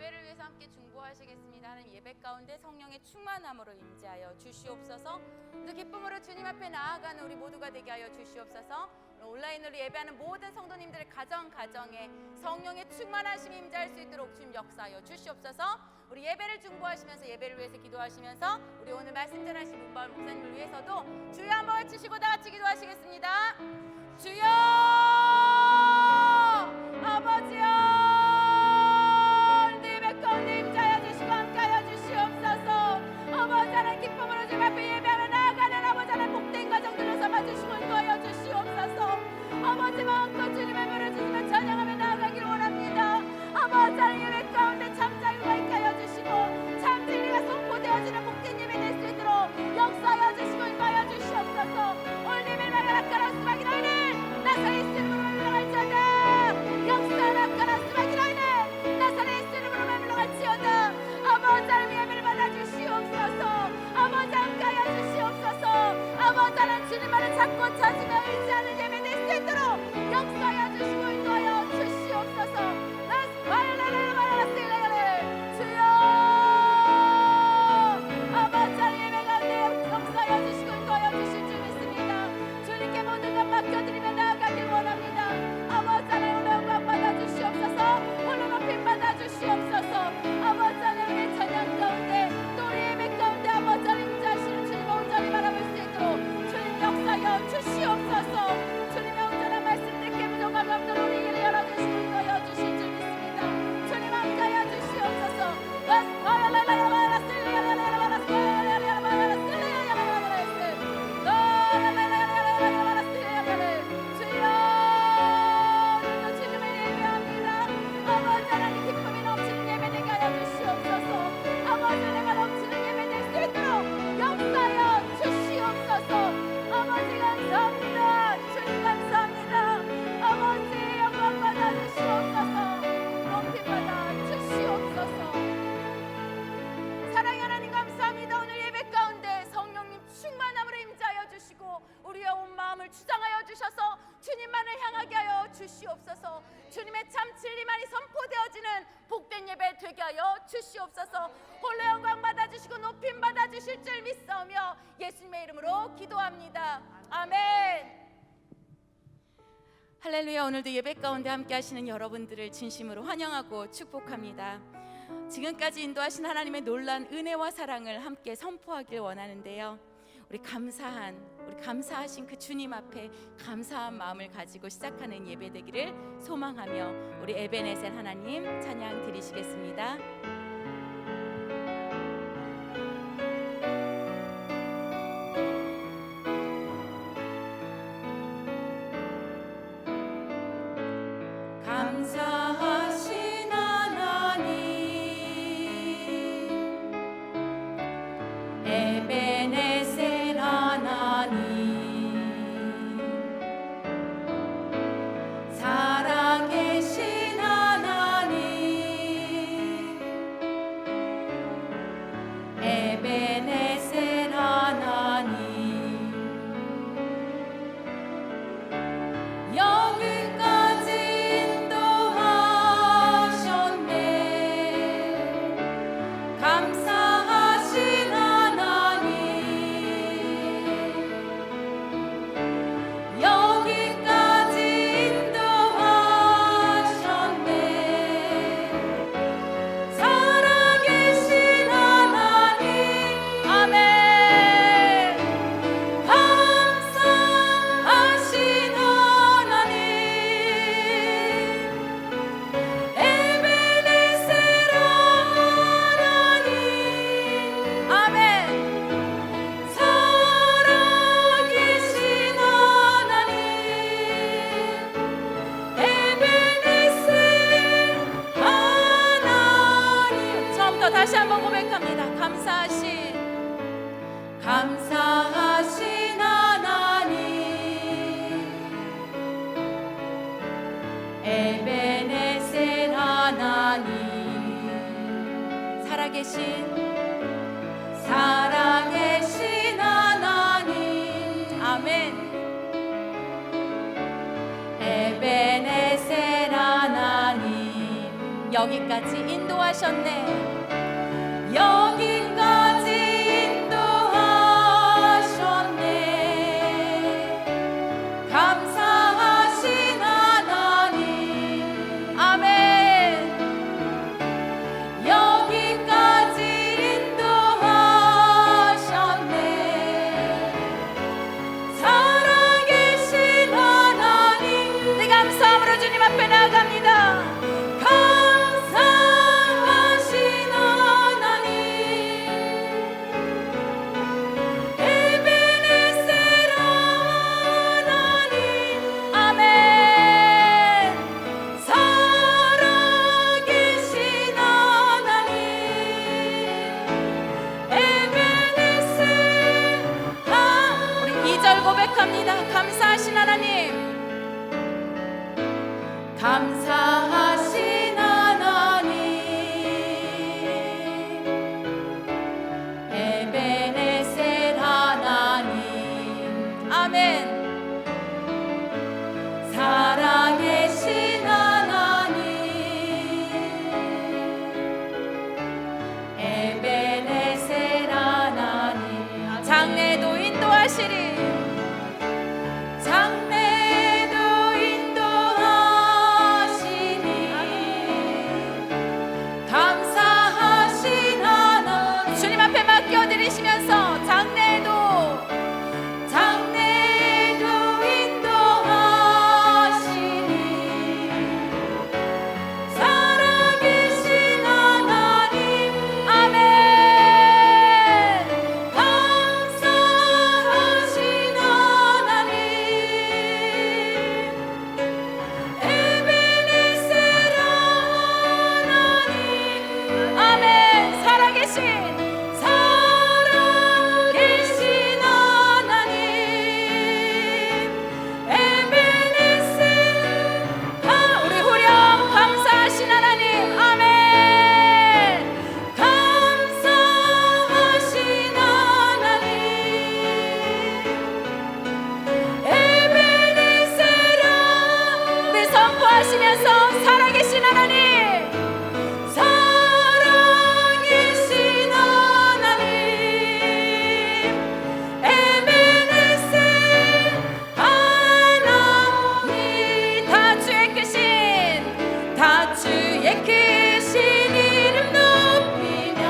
예배를 위해서 함께 중보하시겠습니다. 하나님, 예배 가운데 성령의 충만함으로 임재하여 주시옵소서. 또 기쁨으로 주님 앞에 나아가는 우리 모두가 되게 하여 주시옵소서. 온라인으로 예배하는 모든 성도님들의 가정에 성령의 충만하심이 임재할 수 있도록 주님 역사하여 주시옵소서. 우리 예배를 중보하시면서 예배를 위해서 기도하시면서 우리 오늘 말씀 전하신 문바울 목사님을 위해서도 주여 한번 외치시고 다 같이 기도하시겠습니다. 주여, 아버지여, 내 예배 가운데 임재하여 주시고 함께하여 주시옵소서. 아버지 하나님, 기쁨으로 주님 앞에 예배하며 나아가는 아버지 하나님 복된 가정들을 삼아주시고 인도하여 주시옵소서. 아버지 마음껏 주님의 물을 주시며 찬양하며 나아가기를 원합니다. 아버지 하나님, 예배 가운데 참 자유가 있게 하여 주시고 참 진리가 선포되어지는 복된 예배 될 수 있도록 역사하여 주시고 인도하여 주시옵소서. 오늘 예배를 막아라 수박이 너희는 나사렛 이름으로 물러갈지어다. 역사하라 가라 수박이 너희는 나사렛 이름으로 물러갈지어다. 아버지 하나님, 예배를 받아주시옵소서. 아버지 함께하여 주시옵소서. 아버지 하나님, 주님만을 찾고 찾으며 의지하는 예배 될 수 있도록 역사하여 주시고 인도하여 주시옵소서. 주여, 아버지 하나님, 예배 가운데 역사하여 주시고 인도하여 주실 줄 믿습니다. 주님께 모든 것 맡겨드리며 나아가길 원합니다. 아버지 하나님, 오늘 영광 받아주시옵소서. 오늘 높임 받아주시옵소서. 아버지 하나님의 찬양 가운데 또 우리 예배 가운데 아버지 하나님 임재하시는 주님의 온전히 바라볼 수 있도록 주님 역사하여 주시옵소서. 주님의 온전한 말씀 듣게 부족한 없도록 우리 길을 열어주시고 인도하여 주실 줄 믿습니다. 주님 함께하여 주시옵소서. 우리의 온 마음을 주장하여 주셔서 주님만을 향하게 하여 주시옵소서. 주님의 참 진리만이 선포되어지는 복된 예배 되게 하여 주시옵소서. 홀로 영광 받아주시고 높임 받아주실 줄 믿사오며 예수님의 이름으로 기도합니다. 아멘. 할렐루야. 오늘도 예배 가운데 함께 하시는 여러분들을 진심으로 환영하고 축복합니다. 지금까지 인도하신 하나님의 놀라운 은혜와 사랑을 함께 선포하길 원하는데요, 우리 감사하신 그 주님 앞에 감사한 마음을 가지고 시작하는 예배 되기를 소망하며 우리 에베네셀 하나님 찬양 드리시겠습니다. 감사하신 하나님 에베네셀 하나님, 살아계신 하나님 에베네셀 하나님, 여기까지 인도하셨네. 감사하신 하나님, 여기까지 인도하셨네. 살아계신 하나님, 아멘. 감사하신 하나님 에베네셀 하나님, 아멘. 살아계신 하나님 에베네셀 하나님. 처음부터 다시 한번 고백합니다. 감사하신 하나님 에베네셀 하나님, 살아계신 하나님, 아멘. 에베네셀 하나님, 여기까지 인도 인도하셨네. 여기까지 인도하셨네. 감사하신 하나님. 아멘. 여기까지 인도하셨네. 살아계신 하나님. 네, 감사함으로 주님 앞에 나아갑니다. 감사하신 하나님. 에베네셀 하나님. 아멘. 살아계신 하나님. 에베네셀. 우리 2절 고백합니다. 감사하신 하나님. 감사하신 하나님. 에베네셀 하나님. 아멘. 살아계신 하나님. 에베네셀 하나님. 장래도 인도하시리. 장래도 인도하시니. 감사하신 하나님. 주님 앞에 맡겨드리시면서 장래도 인도하시니. 살아계신 하나님. 아멘. 감사하신 하나님. 에베네셀 하나님. 아멘. 살아계신 하나님. 에베네셀. 우리 후렴 감사하신 하나님. 아멘. 감사하신 하나님. 에베네셀. 우리 선포하시면서 살아계신 하나님. 살아계신 하나님. 에베네셀 하나님. 다 주의 크신 이름 높이며.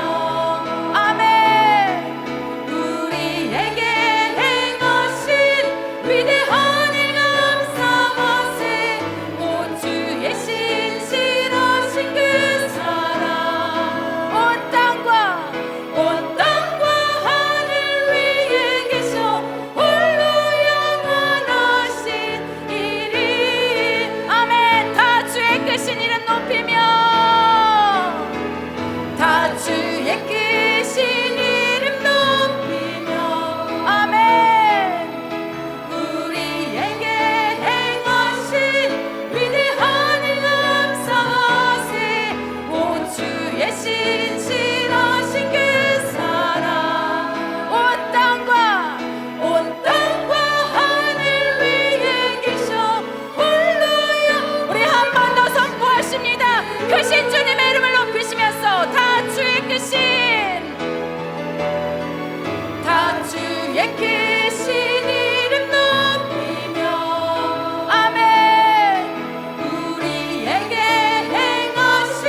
아멘. 우리에게 행하신 위대한 일 감사하세. 온 주의 신실하신 그 사랑. 온 땅과 하늘 위에 계셔 홀로 영원하신 이름. 아멘. 다 주의 크신 이름 높이며. 다 주의 크신 이름 높이며. 아멘. 우리에게 행하신 위대한 일 감사하세. 온 주의 신실하신 그 사랑. 온 땅과 하늘 위에 계셔 홀로 우리 한 번 더 선포하십니다. 크신 주님의 이름을 높이시면서 다 주의 크신 이름 높이며. 아멘. 우리에게 행하신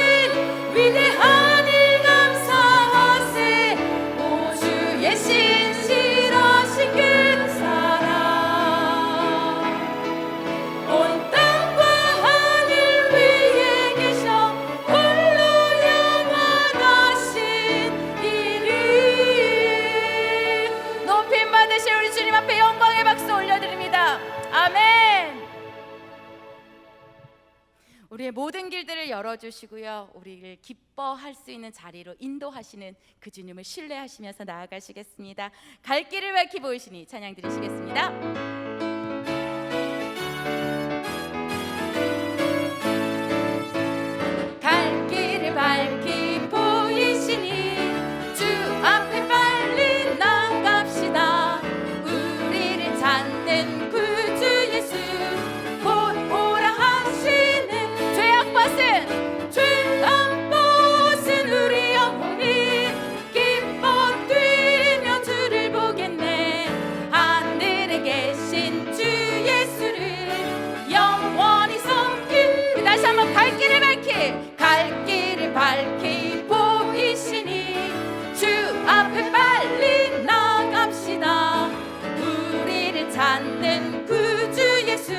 위대한 일 감사하세. 오 주의 신실하신 그 사랑. 온 땅과 하늘 위에 계셔 홀로 영원하신 이름. 높임 받으실 우리 주님 앞에 영광의 박수 올려드립니다. 아멘. 우리의 모든 길들을 열어주시고요, 우리를 기뻐할 수 있는 자리로 인도하시는 그 주님을 신뢰하시면서 나아가시겠습니다. 갈 길을 밝히 보이시니 찬양 드리시겠습니다. 갈 길을 밝히 보이시니 주 앞에 빨리 나갑시다. 우리를 찾는 구주 예수 곧 오라 하시는 죄악 벗은 밝히 갈 길을 밝히 보이시니 주 앞에 빨리 나갑시다. 우리를 찾는 구주 예수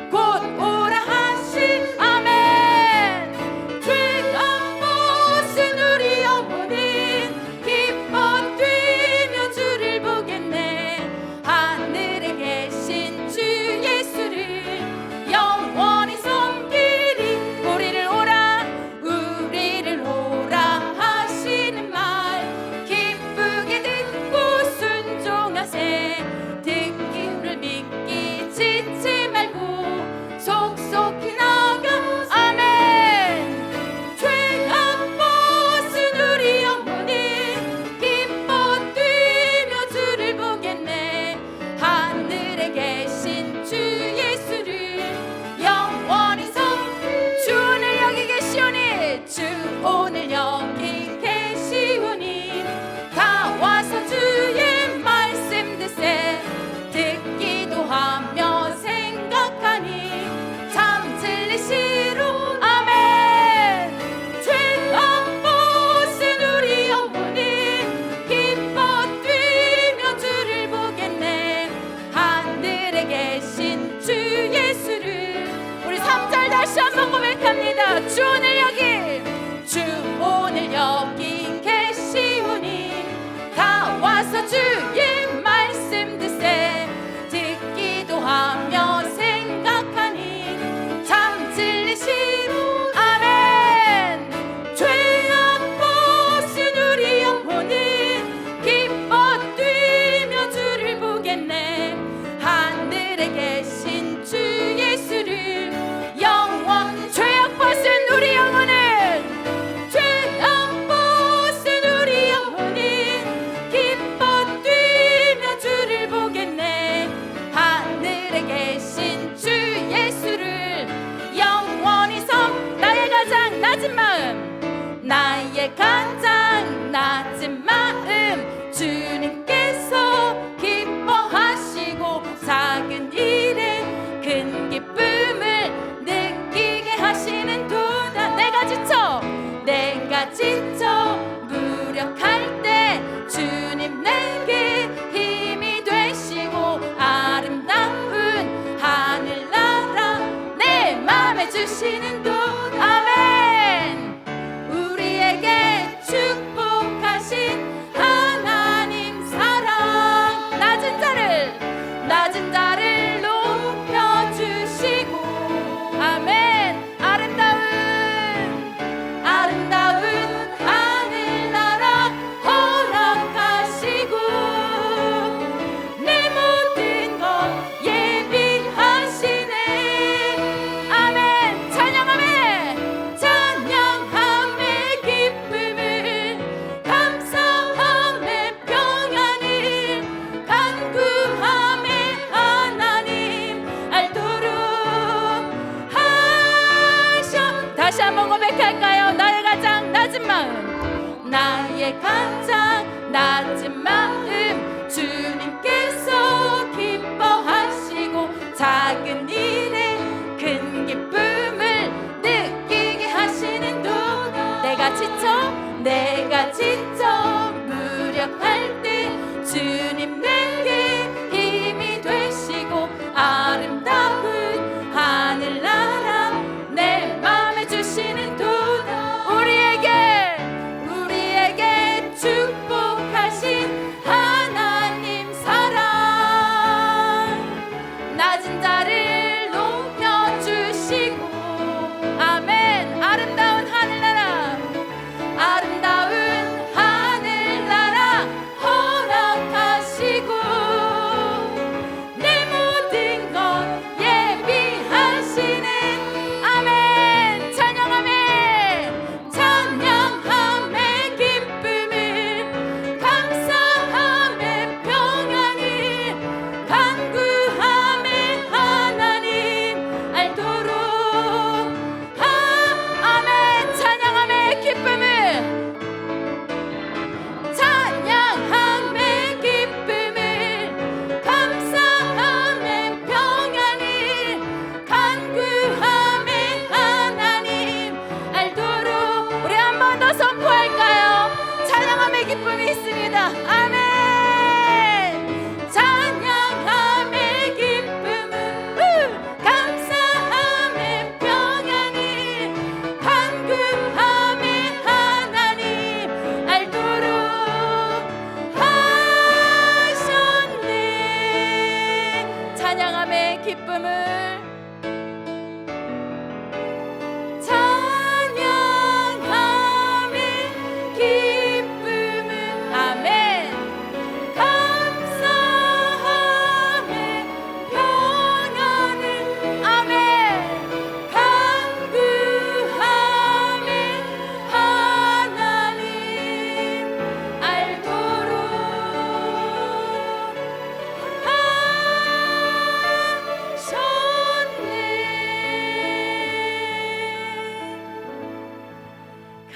곧 오라 하신 아멘. 죄악 벗은 우리 영혼은 기뻐 뛰며 주를 보겠네. 하늘에 계신 주 예수를 영원히 섬기리. 우리를 오라 하시는 말 기쁘게 듣고 순종하세. 듣기를 믿기 지치 말고 속속히 나가 아멘. 죄악 벗은 우리 영혼은 기뻐 뛰며 주를 보겠네. 하늘에 계신 주 예수를 영원히 주 오늘 여기 계시오니 주 오늘 여기 계시오니 다 와서 주의 말씀 듣세. 듣기도 하며 생각하니 참 진리시로 아멘. 죄악 벗은 우리 영혼은 기뻐 뛰며 주를 보겠네. 하늘에 계신 주 예수를 우리 3절 다시 한번 고백합니다. 주 오늘 여기 계시오니 다 와서 주의 말씀 듣세. 듣기도 하며 생각하니 참 진리시로 아멘. 죄악 벗은 우리 영혼은 기뻐 뛰며 주를 보겠네. 하늘에 계신 주 예수를 영원 죄악 벗은 우리 영혼은 기뻐 뛰며 주를 보겠네. 하늘에 계신 주 예수를 영원히 나의 가장 낮은 마음 주님께서 기뻐하시고 작은 일에 큰 기쁨을 느끼게 하시는 도다. 내가 지쳐 무력할 때 주님 내게 힘이 되시고 아름다운 하늘나라 내 맘에 주시는 도 아멘. 우리에게 축복하신 하나님 사랑 낮은 자를 높여주시고 아멘. 아름다운 하늘나라 허락하시고 내 모든 것 예비하시네. 아멘. 찬양함의 기쁨을 감사함의 평안을 간구함의 하나님 알도록 하셔. 다시 한번 고백할까요? 나의 가장 낮은 마음 주님께서 기뻐하시고 작은 일에 큰 기쁨을 느끼게 하시는 도다. 내가 지쳐 무력할 때 주님 내게 힘이 되시고 아름다운 하늘나라 내 맘에 주시는 도다. 우리에게 축복하신 하나님 사랑 낮은 자를 높여주시고 아멘. 아름다운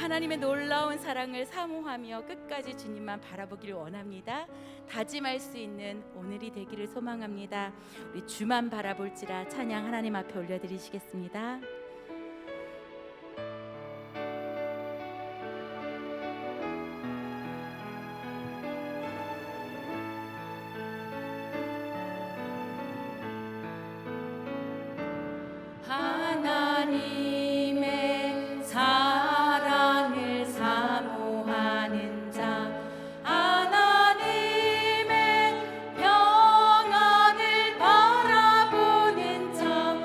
하나님의 놀라운 사랑을 사모하며 끝까지 주님만 바라보기를 원합니다. 다짐할 수 있는 오늘이 되기를 소망합니다. 우리 주만 바라볼지라 찬양 하나님 앞에 올려드리시겠습니다. 하나님의 사랑을 사모하는 자, 하나님의 평안을 바라보는 자,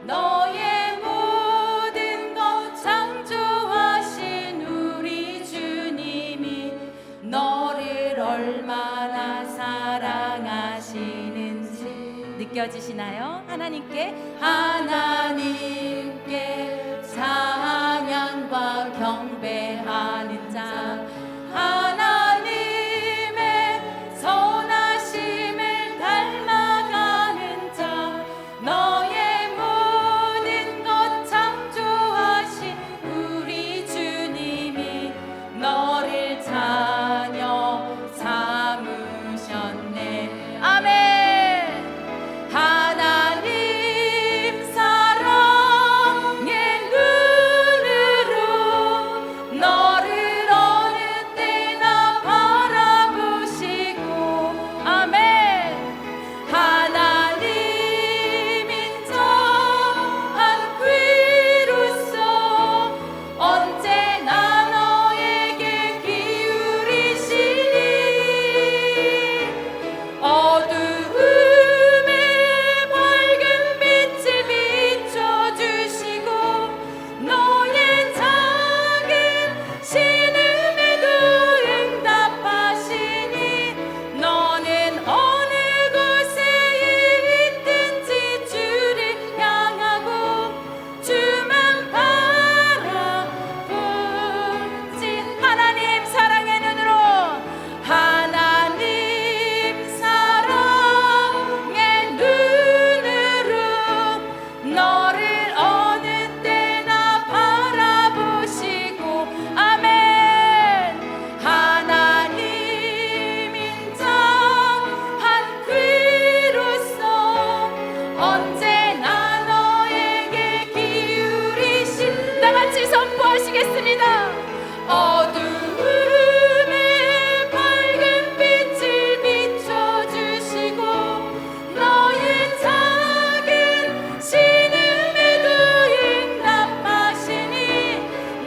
너의 모든 것 창조하신 우리 주님이 너를 얼마나 사랑하시는지 느껴지시나요? 하나님께 찬양과 경배하는 자, 하나님의 선하심을 닮아가는 자, 너의 모든 것 창조하신 우리 주님이 너를 자녀 삼으셨네. 아멘. 하나님 사랑의 눈으로 너를 어느 때나 바라보시고, 아멘. 하나님 인자한 귀로서 언제나 너에게 기울이시니 어두움에 밝은 빛을 비춰주시고 너의 작은 신음에도 응답하시니 너는 어느 곳에 있든지 주를 향하고 주만 바라보지. 하나님 사랑의 눈으로, 하나님 사랑의 눈으로 너를 어느 때나 바라보시고, 아멘. 하나님 인자한 귀로서 언제나 너에게 기울이신, 다같이 선포하시겠습니다. 어두움에 밝은 빛을 비춰주시고 너의 작은 신음에도 응답하시니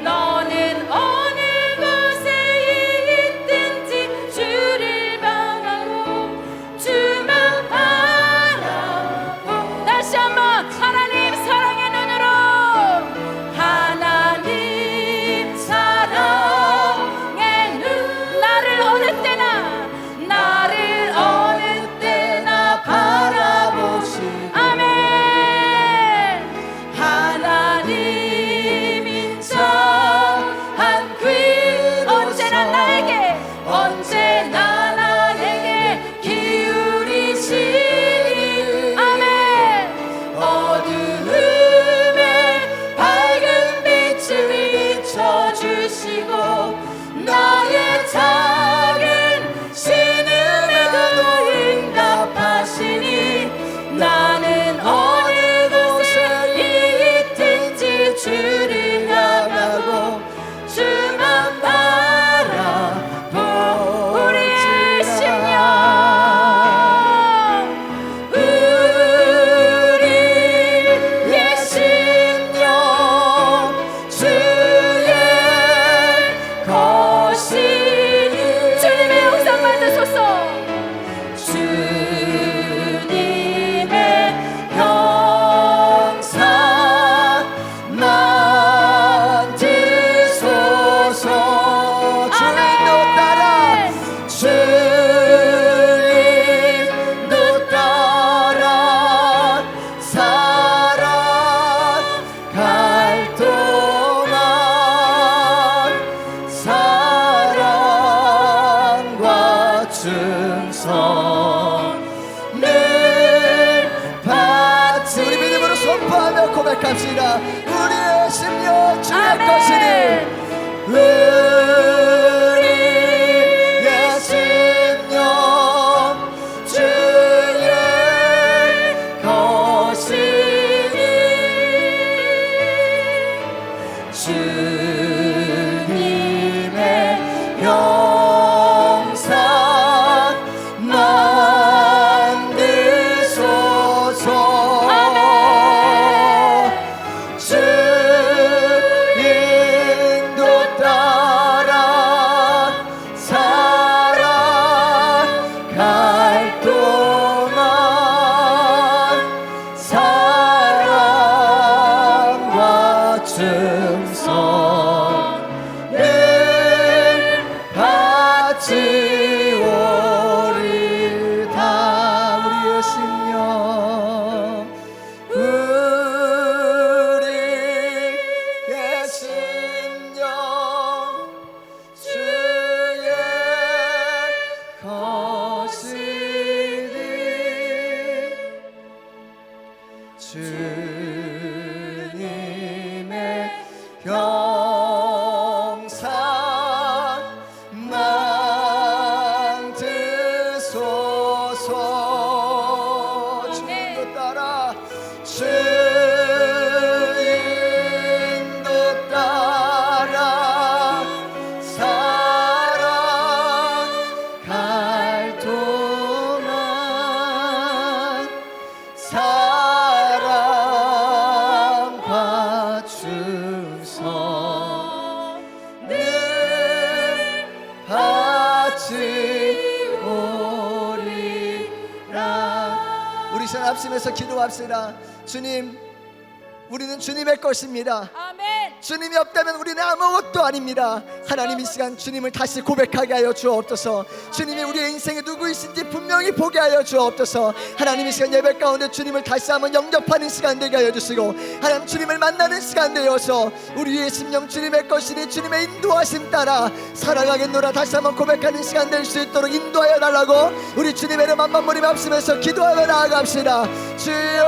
너는 어느 곳에 있든지 주를 향하고 주만 바라보. 다시 한번 하나님 사랑의 눈으로, 하나님 사랑의 눈, 나를 어느 때나 바라보시. 아멘. 하나님 인자한 귀 언제나 나에게 기울이시니, 아멘. 어두움에 밝은 빛을 비춰주시고 나의 작은 신음에도 응답하시니 나는 어느 곳에 있든지 주를 향하고 주만 바라보. 우리의 심령, 우리의 심령 주의 것이니 주님의 영상 받으소서. 주님의 형상 만드소서. 주님도 따라, 주님도 따라 살아갈 동안 사랑과 충성을 받지. 우리 믿음으로 선포하며 고백합시다. 우리의 심령 주의 것이니 주님의 영상 만드소서. 주 인도 따라 살아갈 동안 사랑과 충성을 같이 오리다. 우리의 심령 우리의 심령 주의 것이니 주님의 영상 만드소서. 주인도 따라 주인도 따라 살아갈 동안 사랑과 충성을 같이 오리라. 우리 시간 합심해서 기도합시다. 주님, 우리는 주님의 것입니다. 아멘. 주님이 없다면 우리는 아무것도 아닙니다. 하나님, 이 시간 주님을 다시 고백하게 하여 주옵소서. 주님이 우리의 인생에 누구이신지 분명히 보게 하여 주옵소서. 하나님, 이 시간 예배 가운데 주님을 다시 한번 영접하는 시간 되게 하여 주시고, 하나님 주님을 만나는 시간 되어서 우리의 심령 주님의 것이니 주님의 인도하심 따라 살아가겠노라 다시 한번 고백하는 시간 될 수 있도록 인도하여 달라고 우리 주님의 이름 한번 머리 합심해서 기도하며 나아갑시다. 주여,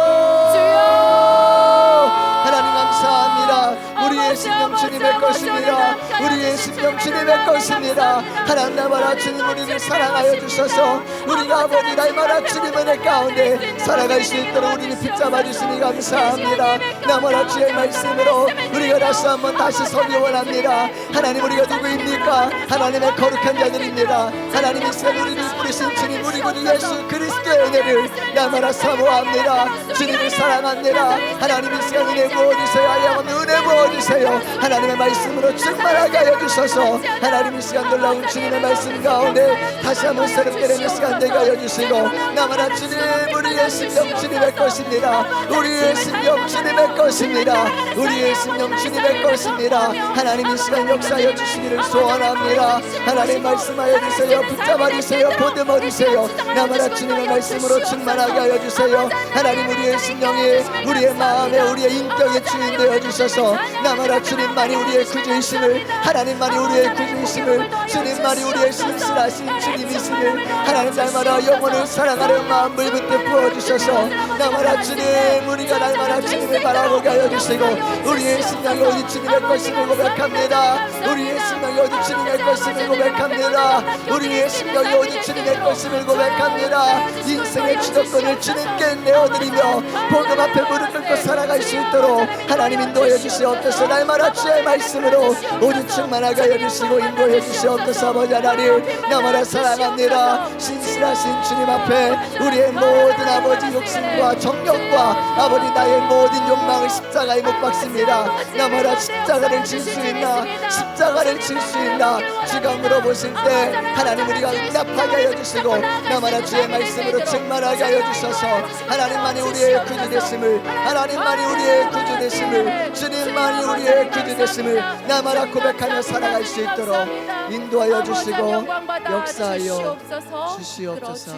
하나님 감사합니다. 우리의 심령 주님의 것입니다. 우리의 심령 주님의 것입니다. 하나님 나마라 주님 우리를 사랑하여 주셔서 우리가 아버지 날마다 주님 은혜 가운데 살아갈 수 있도록 우리를 붙잡아 주시니 감사합니다. 나마라 주의 말씀으로 우리가 다시 서기 원합니다. 하나님, 우리가 누구입니까? 하나님의 거룩한 자들입니다. 하나님, 이 시간 우리를 부르신 주님, 우리 구주 예수 그리스도의 은혜를 나마라 사모합니다. 주님을 사랑합니다. 하나님, 이 시간 은혜 부어주세요. 하나님 은혜 부어주세요. 하나님의 말씀으로 충만하게 하여 주셔서 하나님, 이 시간 놀라운 주님의 말씀 가운데 다시 한번 새롭게 되는 시간 되게 하여 주시고, 나마라 주님 우리의 심령 주님의 것입니다. 우리의 심령 주님의 것입니다. 우리의 심령 주님의 것입니다. 하나님, 이 시간 역사하여 주시기를 소원합니다. 하나님 말씀하여 주세요. 붙잡아 주세요. 보듬어 주세요. 나마라 주님의 말씀으로 충만하게 하여 주세요. 하나님, 우리의 심령이 우리의 마음에 우리의 인격의 주인 되어 주셔서 나마라 주님만이 우리의 구주이심을, 하나님만이 우리의 구주이심을, 주님만이 우리의 신실하신 주님이심을 하나님 날마다 영혼을 사랑하는 마음 물부터 부어주셔서 나마라 주님 우리가 날마다 주님을 바라보게 하여 주시고, 우리의 심령이 어디 주님의 것임을 고백합니다. 우리의 심령이 어디 주님의 것임을 고백합니다. 우리의 심령이 어디 주님의 것임을 고백합니다. 인생의 주도권을 주님께 내어드리며 복음 앞에 무릎 꿇고 살아갈 수 있도록 하나님 인도해 주시옵소서. 날마다 주의 말씀으로 오직 충만하게 하여 주시고 인도해 주시옵소서. 아버지 하나님, 나마다 사랑합니다. 신실하신 주님 앞에 우리의 모든 아버지 욕심과 정욕과 아버지 나의 모든 욕망을 십자가에 못 박습니다. 나마다 십자가를 질 수 있나, 십자가를 질 수 있나 주가 물어보실 때 하나님 우리가 응답하게 하여 주시고, 나마다 주의 말씀으로 충만하게 하여 주셔서 하나님만이 우리의 구주 되심을, 하나님만이 우리의 구주 되심을, 주님만이 우리의 구주 되심을 나마다 고백하며 살아갈 수 있도록 인도하여 주시고 역사하여 주시옵소서.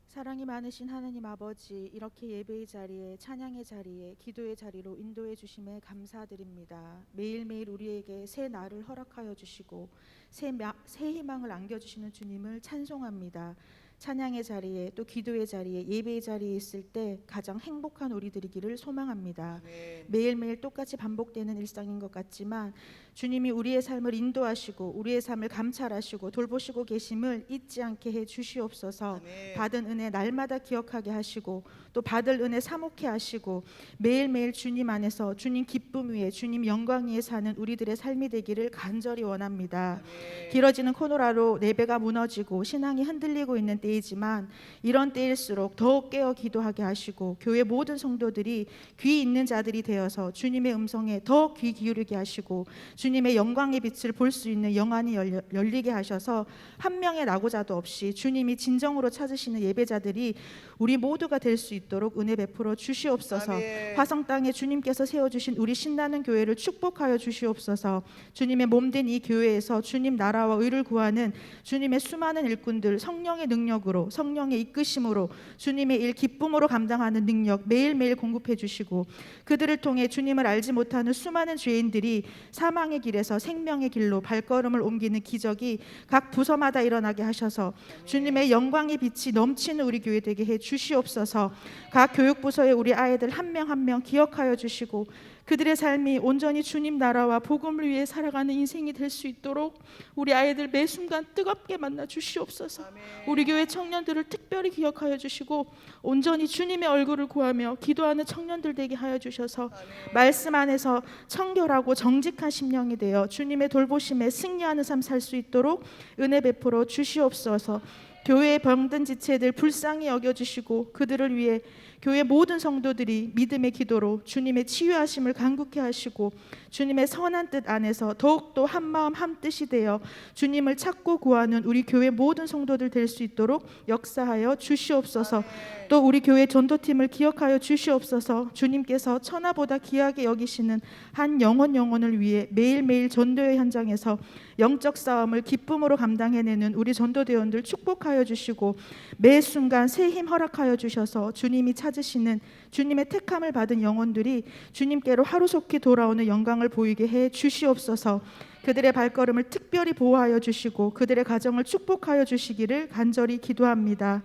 사랑이 많으신 하나님 아버지, 이렇게 예배의 자리에, 찬양의 자리에, 기도의 자리로 인도해 주심에 감사드립니다. 매일매일 우리에게 새 날을 허락하여 주시고 새 희망을 안겨주시는 주님을 찬송합니다. 찬양의 자리에 또 기도의 자리에 예배의 자리에 있을 때 가장 행복한 우리들이기를 소망합니다. 매일매일 똑같이 반복되는 일상인 것 같지만 주님이 우리의 삶을 인도하시고 우리의 삶을 감찰하시고 돌보시고 계심을 잊지 않게 해 주시옵소서. 아멘. 받은 은혜 날마다 기억하게 하시고 또 받을 은혜 사모케 하시고 매일매일 주님 안에서 주님 기쁨 위에 주님 영광 위에 사는 우리들의 삶이 되기를 간절히 원합니다. 아멘. 길어지는 코로나로 내배가 무너지고 신앙이 흔들리고 있는 때이지만 이런 때일수록 더욱 깨어 기도하게 하시고 교회 모든 성도들이 귀 있는 자들이 되어서 주님의 음성에 더 귀 기울이게 하시고 주님의 영광의 빛을 볼 수 있는 영안이 열리게 하셔서 한 명의 낙오자도 없이 주님이 진정으로 찾으시는 예배자들이 우리 모두가 될 수 있도록 은혜 베풀어 주시옵소서. 아멘. 화성 땅에 주님께서 세워주신 우리 신나는 교회를 축복하여 주시옵소서. 주님의 몸된 이 교회에서 주님 나라와 의를 구하는 주님의 수많은 일꾼들 성령의 능력으로 성령의 이끄심으로 주님의 일 기쁨으로 감당하는 능력 매일매일 공급해 주시고 그들을 통해 주님을 알지 못하는 수많은 죄인들이 사망의 길에서 생명의 길로 발걸음을 옮기는 기적이 각 부서마다 일어나게 하셔서 주님의 영광의 빛이 넘치는 우리 교회 되게 해 주시옵소서. 각 교육부서에 우리 아이들 한 명 한 명 기억하여 주시고 그들의 삶이 온전히 주님 나라와 복음을 위해 살아가는 인생이 될 수 있도록 우리 아이들 매 순간 뜨겁게 만나 주시옵소서. 우리 교회 청년들을 특별히 기억하여 주시고 온전히 주님의 얼굴을 구하며 기도하는 청년들 되게 하여 주셔서 말씀 안에서 청결하고 정직한 심령이 되어 주님의 돌보심에 승리하는 삶 살 수 있도록 은혜 베풀어 주시옵소서. 교회의 병든 지체들 불쌍히 여겨주시고 그들을 위해 교회 모든 성도들이 믿음의 기도로 주님의 치유하심을 간구케 하시고 주님의 선한 뜻 안에서 더욱더 한마음 한뜻이 되어 주님을 찾고 구하는 우리 교회 모든 성도들 될 수 있도록 역사하여 주시옵소서. 또 우리 교회 전도팀을 기억하여 주시옵소서. 주님께서 천하보다 귀하게 여기시는 한 영혼을 위해 매일매일 전도의 현장에서 영적 싸움을 기쁨으로 감당해내는 우리 전도대원들 축복하여 주시고 매 순간 새 힘 허락하여 주셔서 주님이 찾으시는 주님의 택함을 받은 영혼들이 주님께로 하루속히 돌아오는 영광을 보이게 해 주시옵소서. 그들의 발걸음을 특별히 보호하여 주시고 그들의 가정을 축복하여 주시기를 간절히 기도합니다.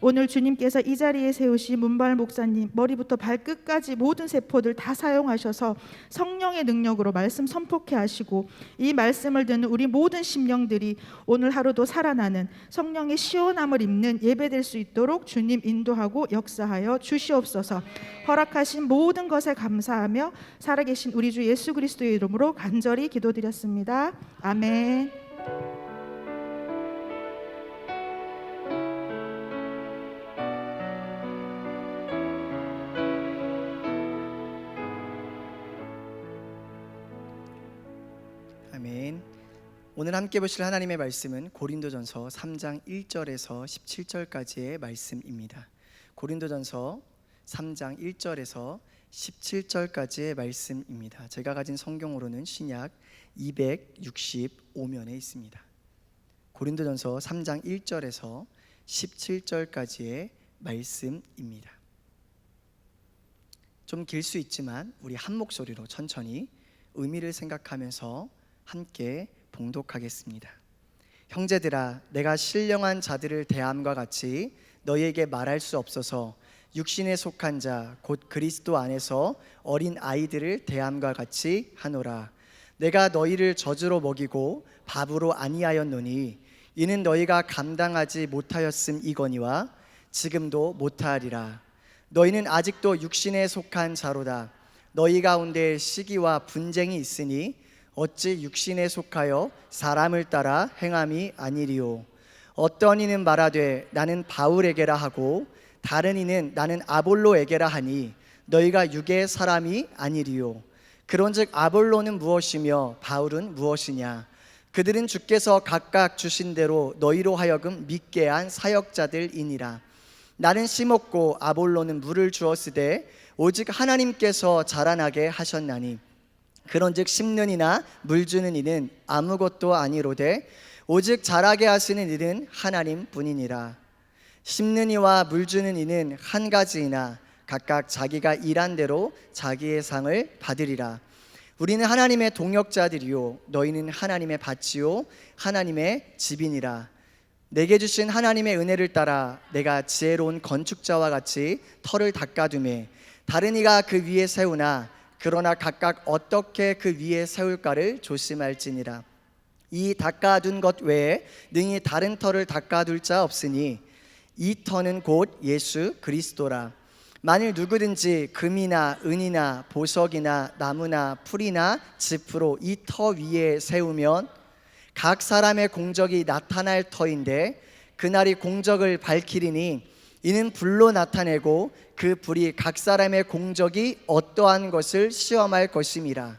오늘 주님께서 이 자리에 세우신 문발 목사님 머리부터 발끝까지 모든 세포들 다 사용하셔서 성령의 능력으로 말씀 선포케 하시고 이 말씀을 듣는 우리 모든 심령들이 오늘 하루도 살아나는 성령의 시원함을 입는 예배될 수 있도록 주님 인도하고 역사하여 주시옵소서. 허락하신 모든 것에 감사하며 살아계신 우리 주 예수 그리스도의 이름으로 간절히 기도드렸습니다. 아멘. 아멘. 오늘 함께 보실 하나님의 말씀은 고린도전서 3장 1절에서 17절까지의 말씀입니다. 고린도전서 3장 1절에서 17절까지의 말씀입니다. 제가 가진 성경으로는 신약 265면에 있습니다. 고린도전서 3장 1절에서 17절까지의 말씀입니다. 좀 길 수 있지만 우리 한 목소리로 천천히 의미를 생각하면서 함께 봉독하겠습니다. 형제들아, 내가 신령한 자들을 대함과 같이 너희에게 말할 수 없어서 육신에 속한 자 곧 그리스도 안에서 어린 아이들을 대함과 같이 하노라. 내가 너희를 젖으로 먹이고 밥으로 아니하였노니 이는 너희가 감당하지 못하였음이거니와 지금도 못하리라. 너희는 아직도 육신에 속한 자로다. 너희 가운데 시기와 분쟁이 있으니 어찌 육신에 속하여 사람을 따라 행함이 아니리요. 어떤 이는 말하되 나는 바울에게라 하고 다른 이는 나는 아볼로에게라 하니 너희가 육의 사람이 아니리요. 그런즉 아볼로는 무엇이며 바울은 무엇이냐? 그들은 주께서 각각 주신 대로 너희로 하여금 믿게 한 사역자들이니라. 나는 심었고 아볼로는 물을 주었으되 오직 하나님께서 자라나게 하셨나니 그런즉 심는 이나 물 주는 이는 아무것도 아니로되 오직 자라게 하시는 일은 하나님뿐이니라. 심는 이와 물 주는 이는 한 가지이나 각각 자기가 일한 대로 자기의 상을 받으리라. 우리는 하나님의 동역자들이요 너희는 하나님의 밭이요 하나님의 집이니라. 내게 주신 하나님의 은혜를 따라 내가 지혜로운 건축자와 같이 터를 닦아두매 다른 이가 그 위에 세우나 그러나 각각 어떻게 그 위에 세울까를 조심할지니라. 이 닦아둔 것 외에 능히 다른 터를 닦아둘 자 없으니 이 터는 곧 예수 그리스도라. 만일 누구든지 금이나 은이나 보석이나 나무나 풀이나 짚으로 이 터 위에 세우면 각 사람의 공적이 나타날 터인데 그날이 공적을 밝히리니 이는 불로 나타내고 그 불이 각 사람의 공적이 어떠한 것을 시험할 것임이라.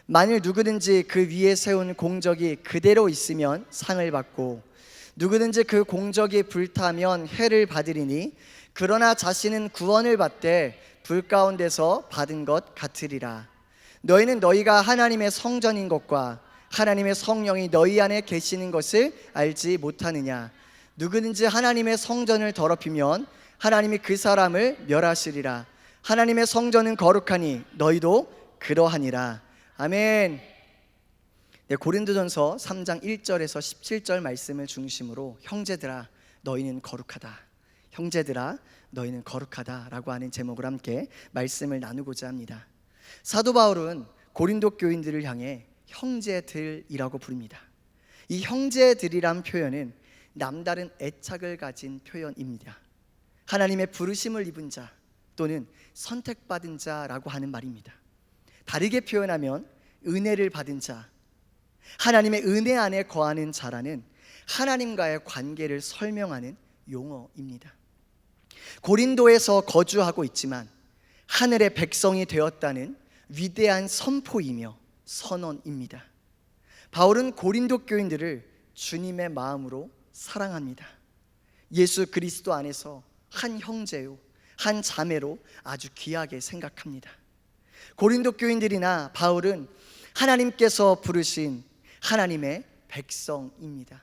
만일 누구든지 그 위에 세운 공적이 그대로 있으면 상을 받고 누구든지 그 공적이 불타면 해를 받으리니 그러나 자신은 구원을 받되 불 가운데서 받은 것 같으리라. 너희는 너희가 하나님의 성전인 것과 하나님의 성령이 너희 안에 계시는 것을 알지 못하느냐. 누구든지 하나님의 성전을 더럽히면 하나님이 그 사람을 멸하시리라. 하나님의 성전은 거룩하니 너희도 그러하니라. 아멘. 네, 고린도전서 3장 1절에서 17절 말씀을 중심으로 형제들아 너희는 거룩하다, 형제들아 너희는 거룩하다 라고 하는 제목으로 함께 말씀을 나누고자 합니다. 사도 바울은 고린도 교인들을 향해 형제들이라고 부릅니다. 이 형제들이란 표현은 남다른 애착을 가진 표현입니다. 하나님의 부르심을 입은 자 또는 선택받은 자라고 하는 말입니다. 다르게 표현하면 은혜를 받은 자, 하나님의 은혜 안에 거하는 자라는 하나님과의 관계를 설명하는 용어입니다. 고린도에서 거주하고 있지만 하늘의 백성이 되었다는 위대한 선포이며 선언입니다. 바울은 고린도 교인들을 주님의 마음으로 사랑합니다. 예수 그리스도 안에서 한 형제요, 한 자매로 아주 귀하게 생각합니다. 고린도 교인들이나 바울은 하나님께서 부르신 하나님의 백성입니다.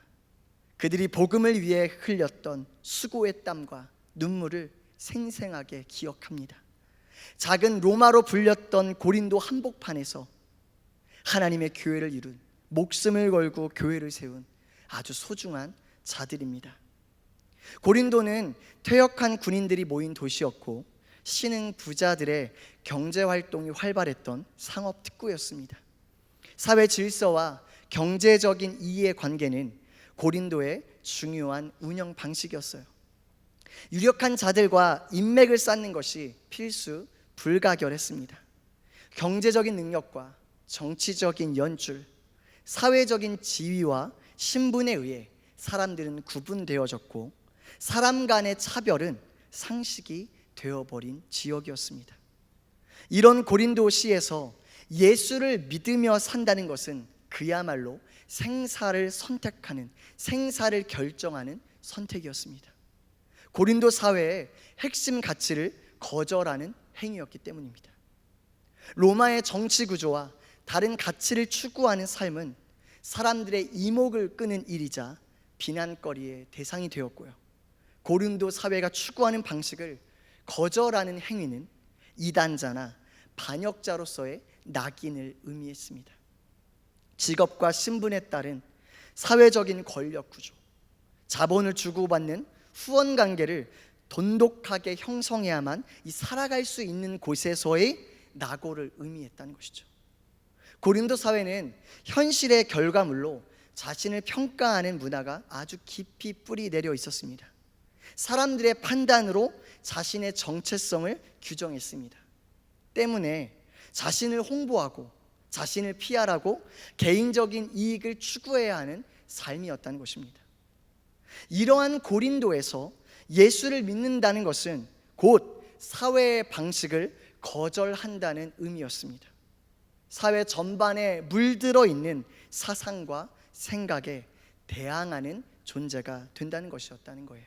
그들이 복음을 위해 흘렸던 수고의 땀과 눈물을 생생하게 기억합니다. 작은 로마로 불렸던 고린도 한복판에서 하나님의 교회를 이룬, 목숨을 걸고 교회를 세운 아주 소중한 자들입니다. 고린도는 퇴역한 군인들이 모인 도시였고 신흥 부자들의 경제활동이 활발했던 상업 특구였습니다. 사회 질서와 경제적인 이해 관계는 고린도의 중요한 운영 방식이었어요. 유력한 자들과 인맥을 쌓는 것이 필수 불가결했습니다. 경제적인 능력과 정치적인 연출, 사회적인 지위와 신분에 의해 사람들은 구분되어졌고 사람 간의 차별은 상식이 되어버린 지역이었습니다. 이런 고린도시에서 예수를 믿으며 산다는 것은 그야말로 생사를 선택하는, 생사를 결정하는 선택이었습니다. 고린도 사회의 핵심 가치를 거절하는 행위였기 때문입니다. 로마의 정치 구조와 다른 가치를 추구하는 삶은 사람들의 이목을 끄는 일이자 비난거리의 대상이 되었고요. 고린도 사회가 추구하는 방식을 거절하는 행위는 이단자나 반역자로서의 낙인을 의미했습니다. 직업과 신분에 따른 사회적인 권력 구조, 자본을 주고받는 후원 관계를 돈독하게 형성해야만 살아갈 수 있는 곳에서의 낙오를 의미했다는 것이죠. 고린도 사회는 현실의 결과물로 자신을 평가하는 문화가 아주 깊이 뿌리 내려 있었습니다. 사람들의 판단으로 자신의 정체성을 규정했습니다. 때문에 자신을 홍보하고 자신을 PR하고 개인적인 이익을 추구해야 하는 삶이었다는 것입니다. 이러한 고린도에서 예수를 믿는다는 것은 곧 사회의 방식을 거절한다는 의미였습니다. 사회 전반에 물들어 있는 사상과 생각에 대항하는 존재가 된다는 것이었다는 거예요.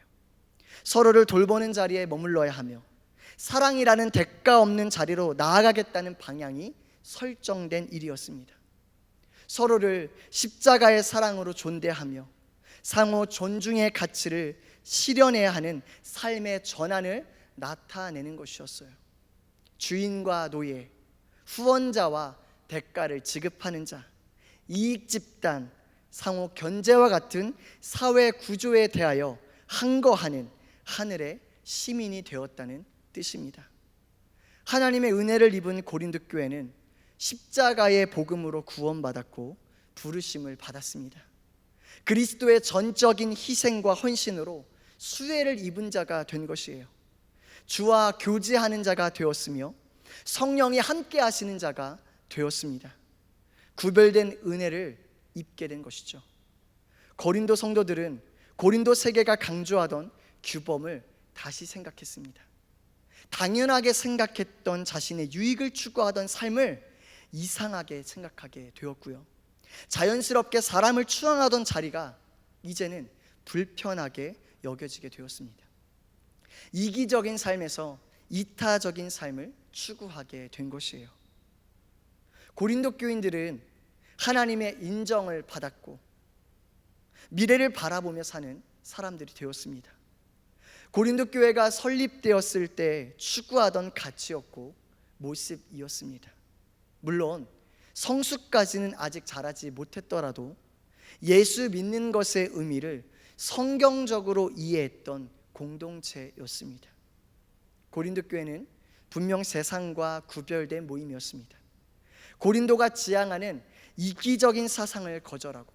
서로를 돌보는 자리에 머물러야 하며 사랑이라는 대가 없는 자리로 나아가겠다는 방향이 설정된 일이었습니다. 서로를 십자가의 사랑으로 존대하며 상호 존중의 가치를 실현해야 하는 삶의 전환을 나타내는 것이었어요. 주인과 노예, 후원자와 대가를 지급하는 자, 이익 집단, 상호 견제와 같은 사회 구조에 대하여 항거하는 하늘의 시민이 되었다는 뜻입니다. 하나님의 은혜를 입은 고린도 교회는 십자가의 복음으로 구원받았고 부르심을 받았습니다. 그리스도의 전적인 희생과 헌신으로 수혜를 입은 자가 된 것이에요. 주와 교제하는 자가 되었으며 성령이 함께 하시는 자가 되었습니다. 구별된 은혜를 입게 된 것이죠. 고린도 성도들은 고린도 세계가 강조하던 규범을 다시 생각했습니다. 당연하게 생각했던 자신의 유익을 추구하던 삶을 이상하게 생각하게 되었고요. 자연스럽게 사람을 추앙하던 자리가 이제는 불편하게 여겨지게 되었습니다. 이기적인 삶에서 이타적인 삶을 추구하게 된 것이에요. 고린도 교인들은 하나님의 인정을 받았고 미래를 바라보며 사는 사람들이 되었습니다. 고린도 교회가 설립되었을 때 추구하던 가치였고 모습이었습니다. 물론 성수까지는 아직 자라지 못했더라도 예수 믿는 것의 의미를 성경적으로 이해했던 공동체였습니다. 고린도 교회는 분명 세상과 구별된 모임이었습니다. 고린도가 지향하는 이기적인 사상을 거절하고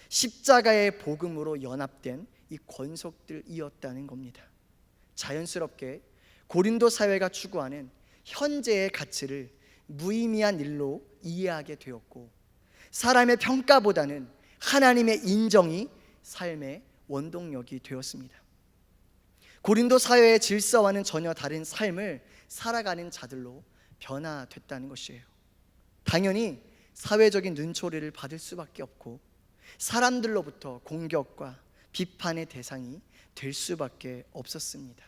십자가의 복음으로 연합된 이 권속들이었다는 겁니다. 자연스럽게 고린도 사회가 추구하는 현재의 가치를 무의미한 일로 이해하게 되었고 사람의 평가보다는 하나님의 인정이 삶의 원동력이 되었습니다. 고린도 사회의 질서와는 전혀 다른 삶을 살아가는 자들로 변화됐다는 것이에요. 당연히 사회적인 눈초리를 받을 수밖에 없고 사람들로부터 공격과 비판의 대상이 될 수밖에 없었습니다.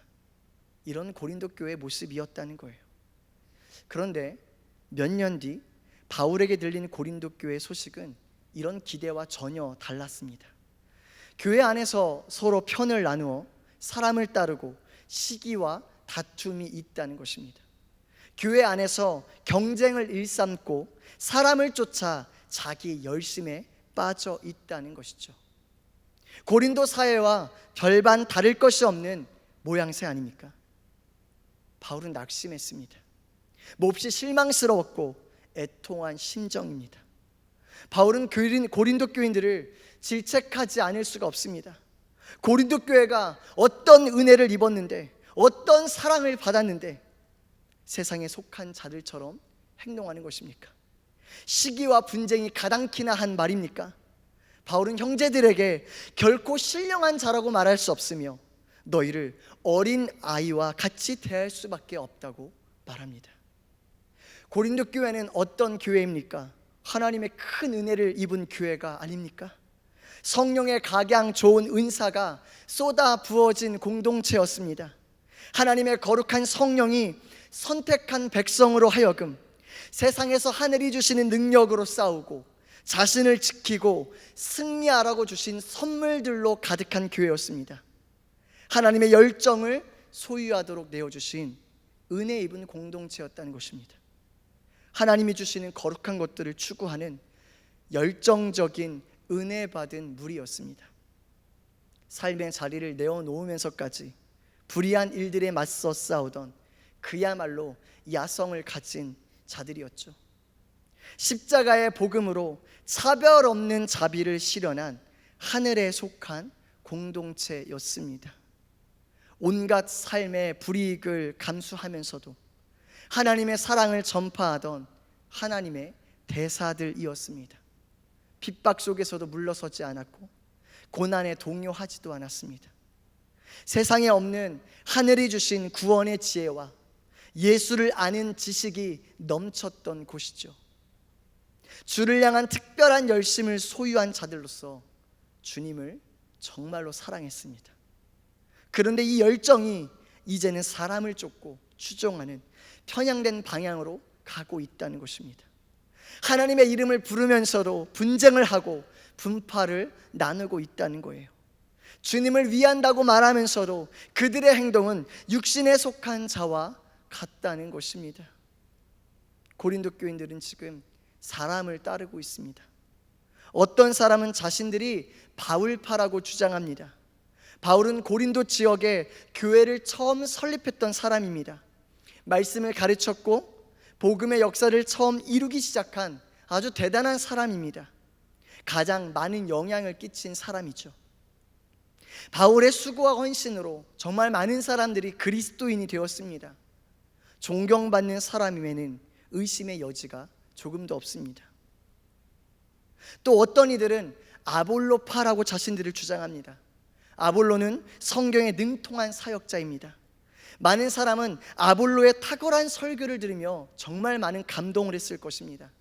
이런 고린도 교회의 모습이었다는 거예요. 그런데 몇 년 뒤 바울에게 들린 고린도 교회의 소식은 이런 기대와 전혀 달랐습니다. 교회 안에서 서로 편을 나누어 사람을 따르고 시기와 다툼이 있다는 것입니다. 교회 안에서 경쟁을 일삼고 사람을 쫓아 자기 열심에 빠져 있다는 것이죠. 고린도 사회와 별반 다를 것이 없는 모양새 아닙니까? 바울은 낙심했습니다. 몹시 실망스러웠고 애통한 심정입니다. 바울은 고린도 교인들을 질책하지 않을 수가 없습니다. 고린도 교회가 어떤 은혜를 입었는데 어떤 사랑을 받았는데 세상에 속한 자들처럼 행동하는 것입니까? 시기와 분쟁이 가당키나 한 말입니까? 바울은 형제들에게 결코 신령한 자라고 말할 수 없으며 너희를 어린 아이와 같이 대할 수밖에 없다고 말합니다. 고린도 교회는 어떤 교회입니까? 하나님의 큰 은혜를 입은 교회가 아닙니까? 성령의 각양 좋은 은사가 쏟아 부어진 공동체였습니다. 하나님의 거룩한 성령이 선택한 백성으로 하여금 세상에서 하늘이 주시는 능력으로 싸우고 자신을 지키고 승리하라고 주신 선물들로 가득한 교회였습니다. 하나님의 열정을 소유하도록 내어주신 은혜 입은 공동체였다는 것입니다. 하나님이 주시는 거룩한 것들을 추구하는 열정적인 은혜 받은 무리였습니다. 삶의 자리를 내어놓으면서까지 불의한 일들에 맞서 싸우던 그야말로 야성을 가진 자들이었죠. 십자가의 복음으로 차별 없는 자비를 실현한 하늘에 속한 공동체였습니다. 온갖 삶의 불이익을 감수하면서도 하나님의 사랑을 전파하던 하나님의 대사들이었습니다. 핍박 속에서도 물러서지 않았고 고난에 동요하지도 않았습니다. 세상에 없는 하늘이 주신 구원의 지혜와 예수를 아는 지식이 넘쳤던 곳이죠. 주를 향한 특별한 열심을 소유한 자들로서 주님을 정말로 사랑했습니다. 그런데 이 열정이 이제는 사람을 쫓고 추종하는 편향된 방향으로 가고 있다는 것입니다. 하나님의 이름을 부르면서도 분쟁을 하고 분파를 나누고 있다는 거예요. 주님을 위한다고 말하면서도 그들의 행동은 육신에 속한 자와 같다는 것입니다. 고린도 교인들은 지금 사람을 따르고 있습니다. 어떤 사람은 자신들이 바울파라고 주장합니다. 바울은 고린도 지역에 교회를 처음 설립했던 사람입니다. 말씀을 가르쳤고 복음의 역사를 처음 이루기 시작한 아주 대단한 사람입니다. 가장 많은 영향을 끼친 사람이죠. 바울의 수고와 헌신으로 정말 많은 사람들이 그리스도인이 되었습니다. 존경받는 사람임에는 의심의 여지가 조금도 없습니다. 또 어떤 이들은 아볼로파라고 자신들을 주장합니다. 아볼로는 성경에 능통한 사역자입니다. 많은 사람은 아볼로의 탁월한 설교를 들으며 정말 많은 감동을 했을 것입니다.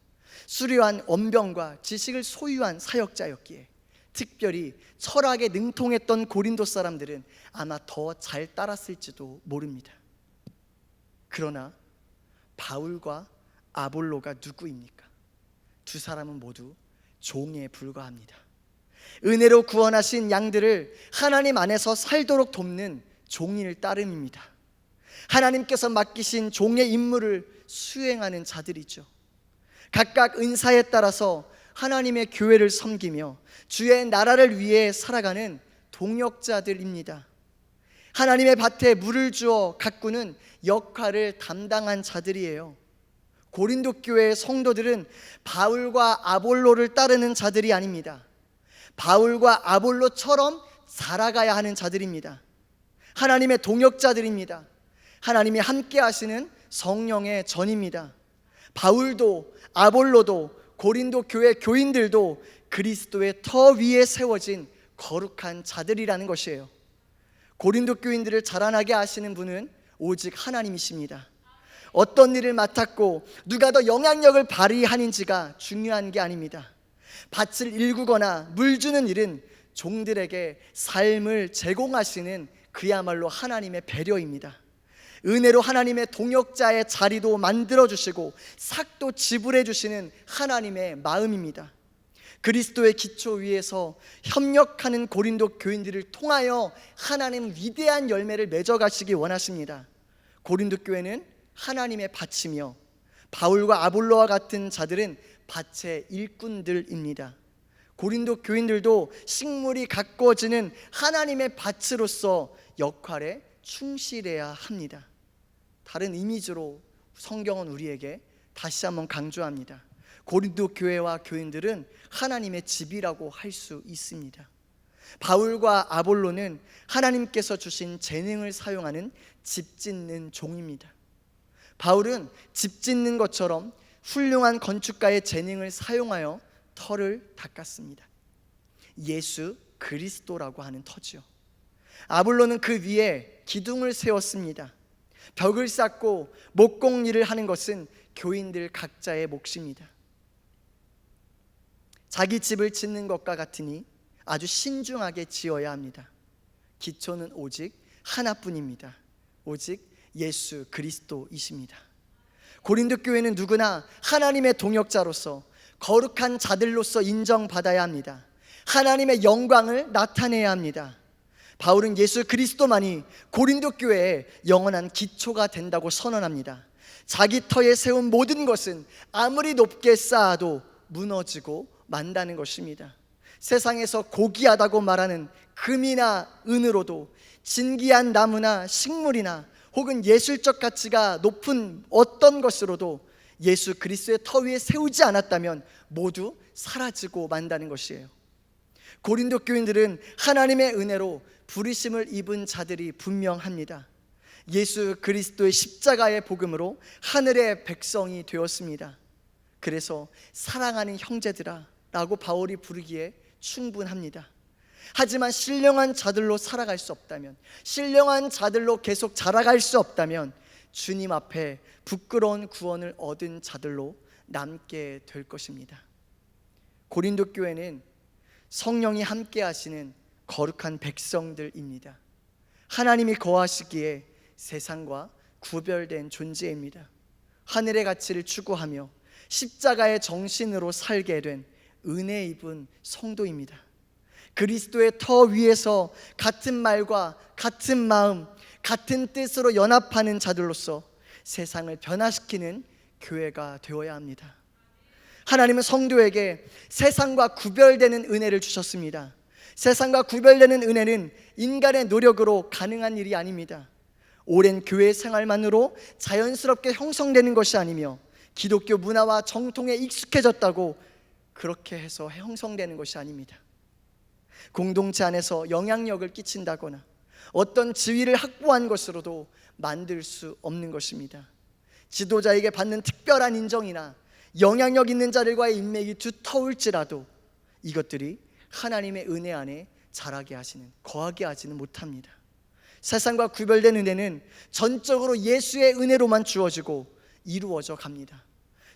수려한 언변과 지식을 소유한 사역자였기에 특별히 철학에 능통했던 고린도 사람들은 아마 더 잘 따랐을지도 모릅니다. 그러나 바울과 아볼로가 누구입니까? 두 사람은 모두 종에 불과합니다. 은혜로 구원하신 양들을 하나님 안에서 살도록 돕는 종일 따름입니다. 하나님께서 맡기신 종의 임무를 수행하는 자들이죠. 각각 은사에 따라서 하나님의 교회를 섬기며 주의 나라를 위해 살아가는 동역자들입니다. 하나님의 밭에 물을 주어 가꾸는 역할을 담당한 자들이에요. 고린도 교회의 성도들은 바울과 아볼로를 따르는 자들이 아닙니다. 바울과 아볼로처럼 살아가야 하는 자들입니다. 하나님의 동역자들입니다. 하나님이 함께 하시는 성령의 전입니다. 바울도 아볼로도 고린도 교회 교인들도 그리스도의 터 위에 세워진 거룩한 자들이라는 것이에요. 고린도 교인들을 자라나게 하시는 분은 오직 하나님이십니다. 어떤 일을 맡았고 누가 더 영향력을 발휘하는지가 중요한 게 아닙니다. 밭을 일구거나 물 주는 일은 종들에게 삶을 제공하시는 그야말로 하나님의 배려입니다. 은혜로 하나님의 동역자의 자리도 만들어주시고 삭도 지불해 주시는 하나님의 마음입니다. 그리스도의 기초 위에서 협력하는 고린도 교인들을 통하여 하나님 위대한 열매를 맺어가시기 원하십니다. 고린도 교회는 하나님의 밭이며 바울과 아볼로와 같은 자들은 밭의 일꾼들입니다. 고린도 교인들도 식물이 가꾸어지는 하나님의 밭으로서 역할에 충실해야 합니다. 다른 이미지로 성경은 우리에게 다시 한번 강조합니다. 고린도 교회와 교인들은 하나님의 집이라고 할 수 있습니다. 바울과 아볼로는 하나님께서 주신 재능을 사용하는 집 짓는 종입니다. 바울은 집 짓는 것처럼 훌륭한 건축가의 재능을 사용하여 터를 닦았습니다. 예수 그리스도라고 하는 터지요. 아볼로는 그 위에 기둥을 세웠습니다. 벽을 쌓고 목공일을 하는 것은 교인들 각자의 몫입니다. 자기 집을 짓는 것과 같으니 아주 신중하게 지어야 합니다. 기초는 오직 하나뿐입니다. 오직 예수 그리스도이십니다. 고린도 교회는 누구나 하나님의 동역자로서 거룩한 자들로서 인정받아야 합니다. 하나님의 영광을 나타내야 합니다. 바울은 예수 그리스도만이 고린도 교회의 영원한 기초가 된다고 선언합니다. 자기 터에 세운 모든 것은 아무리 높게 쌓아도 무너지고 만다는 것입니다. 세상에서 고귀하다고 말하는 금이나 은으로도 진귀한 나무나 식물이나 혹은 예술적 가치가 높은 어떤 것으로도 예수 그리스도의 터 위에 세우지 않았다면 모두 사라지고 만다는 것이에요. 고린도 교인들은 하나님의 은혜로 부르심을 입은 자들이 분명합니다. 예수 그리스도의 십자가의 복음으로 하늘의 백성이 되었습니다. 그래서 사랑하는 형제들아 라고 바울이 부르기에 충분합니다. 하지만 신령한 자들로 살아갈 수 없다면, 신령한 자들로 계속 자라갈 수 없다면 주님 앞에 부끄러운 구원을 얻은 자들로 남게 될 것입니다. 고린도 교회는 성령이 함께 하시는 거룩한 백성들입니다. 하나님이 거하시기에 세상과 구별된 존재입니다. 하늘의 가치를 추구하며 십자가의 정신으로 살게 된 은혜 입은 성도입니다. 그리스도의 터 위에서 같은 말과 같은 마음, 같은 뜻으로 연합하는 자들로서 세상을 변화시키는 교회가 되어야 합니다. 하나님은 성도에게 세상과 구별되는 은혜를 주셨습니다. 세상과 구별되는 은혜는 인간의 노력으로 가능한 일이 아닙니다. 오랜 교회 생활만으로 자연스럽게 형성되는 것이 아니며 기독교 문화와 정통에 익숙해졌다고 그렇게 해서 형성되는 것이 아닙니다. 공동체 안에서 영향력을 끼친다거나 어떤 지위를 확보한 것으로도 만들 수 없는 것입니다. 지도자에게 받는 특별한 인정이나 영향력 있는 자들과의 인맥이 두터울지라도 이것들이 하나님의 은혜 안에 자라게 하시는, 거하게 하지는 못합니다. 세상과 구별된 은혜는 전적으로 예수의 은혜로만 주어지고 이루어져 갑니다.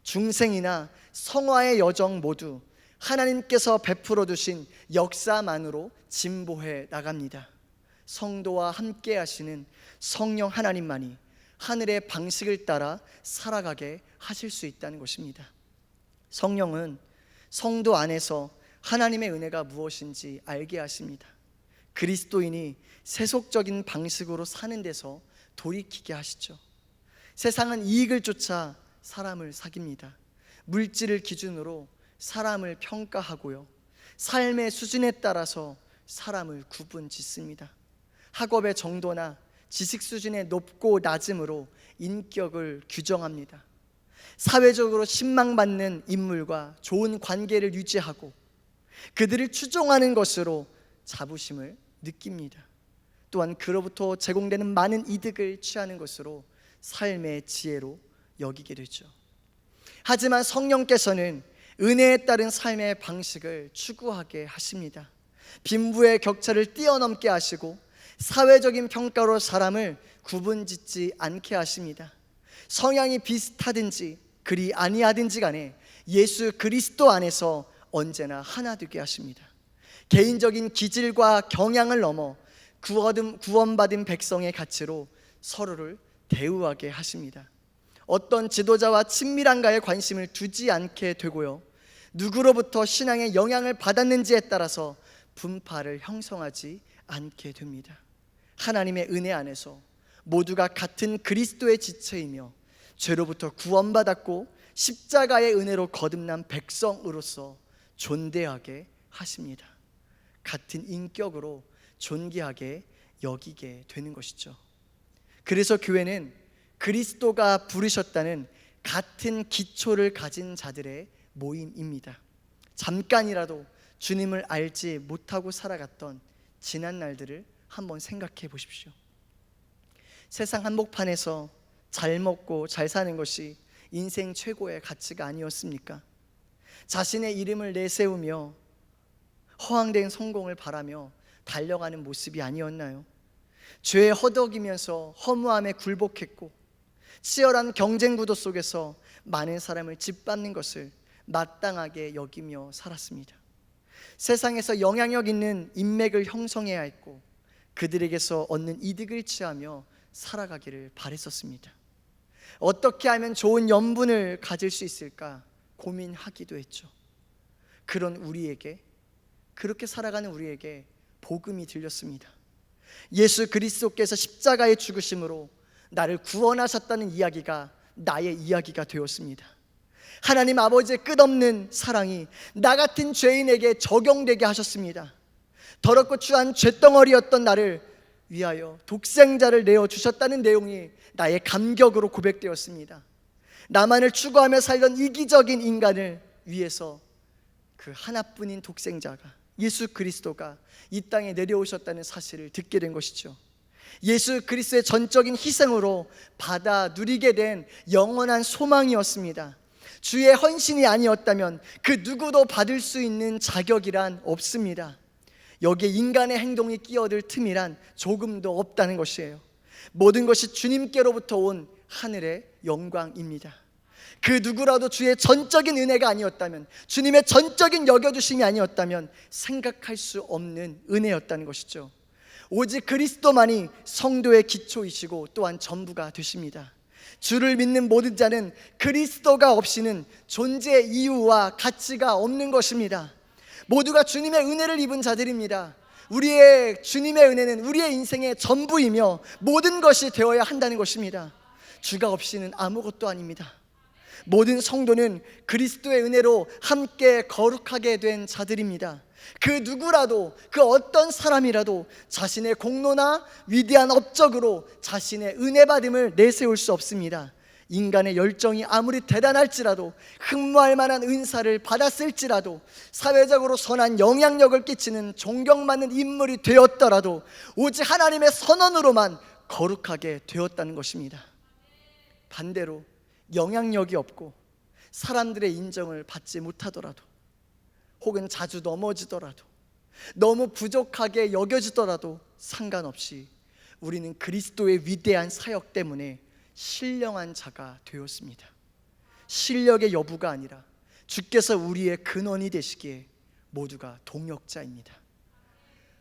중생이나 성화의 여정 모두 하나님께서 베풀어 두신 역사만으로 진보해 나갑니다. 성도와 함께 하시는 성령 하나님만이 하늘의 방식을 따라 살아가게 하실 수 있다는 것입니다. 성령은 성도 안에서 하나님의 은혜가 무엇인지 알게 하십니다. 그리스도인이 세속적인 방식으로 사는 데서 돌이키게 하시죠. 세상은 이익을 쫓아 사람을 사깁니다. 물질을 기준으로 사람을 평가하고요, 삶의 수준에 따라서 사람을 구분 짓습니다. 학업의 정도나 지식 수준의 높고 낮음으로 인격을 규정합니다. 사회적으로 신망받는 인물과 좋은 관계를 유지하고 그들을 추종하는 것으로 자부심을 느낍니다. 또한 그로부터 제공되는 많은 이득을 취하는 것으로 삶의 지혜로 여기게 되죠. 하지만 성령께서는 은혜에 따른 삶의 방식을 추구하게 하십니다. 빈부의 격차를 뛰어넘게 하시고 사회적인 평가로 사람을 구분짓지 않게 하십니다. 성향이 비슷하든지 그리 아니하든지 간에 예수 그리스도 안에서 언제나 하나 되게 하십니다. 개인적인 기질과 경향을 넘어 구원받은 백성의 가치로 서로를 대우하게 하십니다. 어떤 지도자와 친밀한가에 관심을 두지 않게 되고요, 누구로부터 신앙의 영향을 받았는지에 따라서 분파를 형성하지 않게 됩니다. 하나님의 은혜 안에서 모두가 같은 그리스도의 지체이며 죄로부터 구원받았고 십자가의 은혜로 거듭난 백성으로서 존대하게 하십니다. 같은 인격으로 존귀하게 여기게 되는 것이죠. 그래서 교회는 그리스도가 부르셨다는 같은 기초를 가진 자들의 모임입니다. 잠깐이라도 주님을 알지 못하고 살아갔던 지난 날들을 한번 생각해 보십시오. 세상 한복판에서 잘 먹고 잘 사는 것이 인생 최고의 가치가 아니었습니까? 자신의 이름을 내세우며 허황된 성공을 바라며 달려가는 모습이 아니었나요? 죄에 허덕이면서 허무함에 굴복했고 치열한 경쟁 구도 속에서 많은 사람을 짓밟는 것을 마땅하게 여기며 살았습니다. 세상에서 영향력 있는 인맥을 형성해야 했고 그들에게서 얻는 이득을 취하며 살아가기를 바랬었습니다. 어떻게 하면 좋은 연분을 가질 수 있을까 고민하기도 했죠. 그런 우리에게, 그렇게 살아가는 우리에게 복음이 들렸습니다. 예수 그리스도께서 십자가의 죽으심으로 나를 구원하셨다는 이야기가 나의 이야기가 되었습니다. 하나님 아버지의 끝없는 사랑이 나 같은 죄인에게 적용되게 하셨습니다. 더럽고 추한 쇳덩어리였던 나를 위하여 독생자를 내어주셨다는 내용이 나의 감격으로 고백되었습니다. 나만을 추구하며 살던 이기적인 인간을 위해서 그 하나뿐인 독생자가, 예수 그리스도가 이 땅에 내려오셨다는 사실을 듣게 된 것이죠. 예수 그리스도의 전적인 희생으로 받아 누리게 된 영원한 소망이었습니다. 주의 헌신이 아니었다면 그 누구도 받을 수 있는 자격이란 없습니다. 여기에 인간의 행동이 끼어들 틈이란 조금도 없다는 것이에요. 모든 것이 주님께로부터 온 하늘의 영광입니다. 그 누구라도 주의 전적인 은혜가 아니었다면, 주님의 전적인 여겨주심이 아니었다면 생각할 수 없는 은혜였다는 것이죠. 오직 그리스도만이 성도의 기초이시고 또한 전부가 되십니다. 주를 믿는 모든 자는 그리스도가 없이는 존재 이유와 가치가 없는 것입니다. 모두가 주님의 은혜를 입은 자들입니다. 우리의 주님의 은혜는 우리의 인생의 전부이며 모든 것이 되어야 한다는 것입니다. 주가 없이는 아무것도 아닙니다. 모든 성도는 그리스도의 은혜로 함께 거룩하게 된 자들입니다. 그 누구라도, 그 어떤 사람이라도 자신의 공로나 위대한 업적으로 자신의 은혜 받음을 내세울 수 없습니다. 인간의 열정이 아무리 대단할지라도, 흠모할 만한 은사를 받았을지라도, 사회적으로 선한 영향력을 끼치는 존경받는 인물이 되었더라도 오직 하나님의 선언으로만 거룩하게 되었다는 것입니다. 반대로 영향력이 없고 사람들의 인정을 받지 못하더라도, 혹은 자주 넘어지더라도, 너무 부족하게 여겨지더라도 상관없이 우리는 그리스도의 위대한 사역 때문에 신령한 자가 되었습니다. 실력의 여부가 아니라 주께서 우리의 근원이 되시기에 모두가 동역자입니다.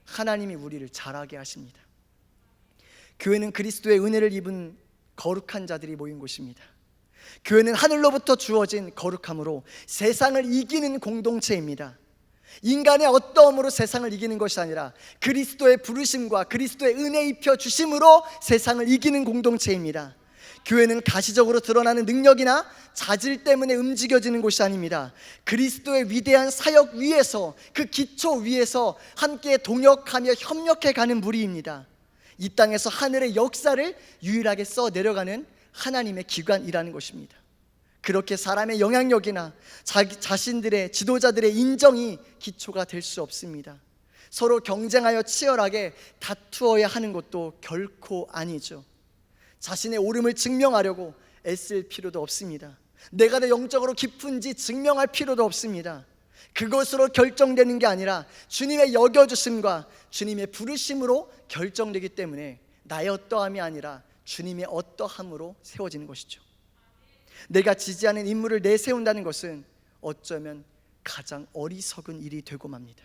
하나님이 우리를 자라게 하십니다. 교회는 그리스도의 은혜를 입은 거룩한 자들이 모인 곳입니다. 교회는 하늘로부터 주어진 거룩함으로 세상을 이기는 공동체입니다. 인간의 어떠함으로 세상을 이기는 것이 아니라 그리스도의 부르심과 그리스도의 은혜 입혀 주심으로 세상을 이기는 공동체입니다. 교회는 가시적으로 드러나는 능력이나 자질 때문에 움직여지는 곳이 아닙니다. 그리스도의 위대한 사역 위에서, 그 기초 위에서 함께 동역하며 협력해 가는 무리입니다. 이 땅에서 하늘의 역사를 유일하게 써 내려가는 하나님의 기관이라는 것입니다. 그렇게 사람의 영향력이나 자신들의 지도자들의 인정이 기초가 될 수 없습니다. 서로 경쟁하여 치열하게 다투어야 하는 것도 결코 아니죠. 자신의 옳음을 증명하려고 애쓸 필요도 없습니다. 내가 더 영적으로 깊은지 증명할 필요도 없습니다. 그것으로 결정되는 게 아니라 주님의 여겨주심과 주님의 부르심으로 결정되기 때문에 나의 어떠함이 아니라 주님의 어떠함으로 세워지는 것이죠. 내가 지지하는 인물을 내세운다는 것은 어쩌면 가장 어리석은 일이 되고 맙니다.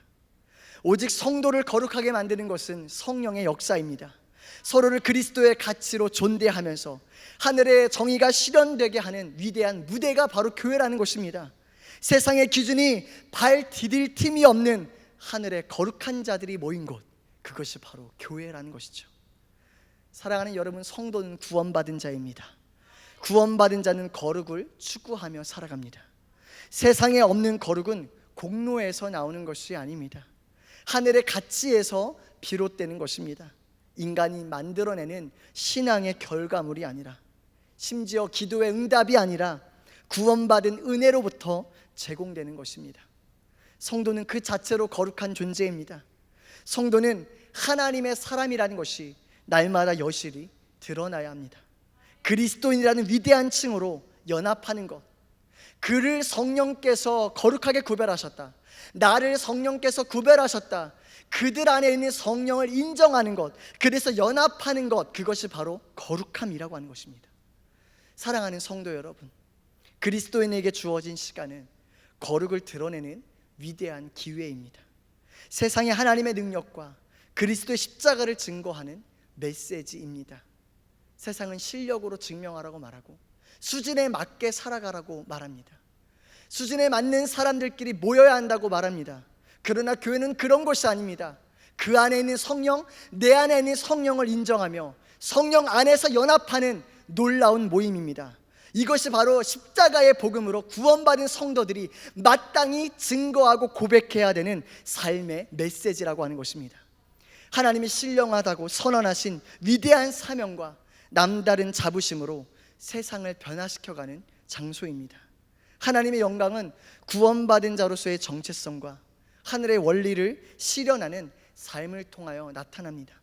오직 성도를 거룩하게 만드는 것은 성령의 역사입니다. 서로를 그리스도의 가치로 존대하면서 하늘의 정의가 실현되게 하는 위대한 무대가 바로 교회라는 것입니다. 세상의 기준이 발 디딜 틈이 없는 하늘의 거룩한 자들이 모인 곳, 그것이 바로 교회라는 것이죠. 사랑하는 여러분, 성도는 구원받은 자입니다. 구원받은 자는 거룩을 추구하며 살아갑니다. 세상에 없는 거룩은 공로에서 나오는 것이 아닙니다. 하늘의 가치에서 비롯되는 것입니다. 인간이 만들어내는 신앙의 결과물이 아니라, 심지어 기도의 응답이 아니라 구원받은 은혜로부터 제공되는 것입니다. 성도는 그 자체로 거룩한 존재입니다. 성도는 하나님의 사람이라는 것이 날마다 여실히 드러나야 합니다. 그리스도인이라는 위대한 칭으로 연합하는 것, 그를 성령께서 거룩하게 구별하셨다, 나를 성령께서 구별하셨다, 그들 안에 있는 성령을 인정하는 것, 그래서 연합하는 것, 그것이 바로 거룩함이라고 하는 것입니다. 사랑하는 성도 여러분, 그리스도인에게 주어진 시간은 거룩을 드러내는 위대한 기회입니다. 세상에 하나님의 능력과 그리스도의 십자가를 증거하는 메시지입니다. 세상은 실력으로 증명하라고 말하고 수준에 맞게 살아가라고 말합니다. 수준에 맞는 사람들끼리 모여야 한다고 말합니다. 그러나 교회는 그런 것이 아닙니다. 그 안에 있는 성령, 내 안에 있는 성령을 인정하며 성령 안에서 연합하는 놀라운 모임입니다. 이것이 바로 십자가의 복음으로 구원받은 성도들이 마땅히 증거하고 고백해야 되는 삶의 메시지라고 하는 것입니다. 하나님이 신령하다고 선언하신 위대한 사명과 남다른 자부심으로 세상을 변화시켜가는 장소입니다. 하나님의 영광은 구원받은 자로서의 정체성과 하늘의 원리를 실현하는 삶을 통하여 나타납니다.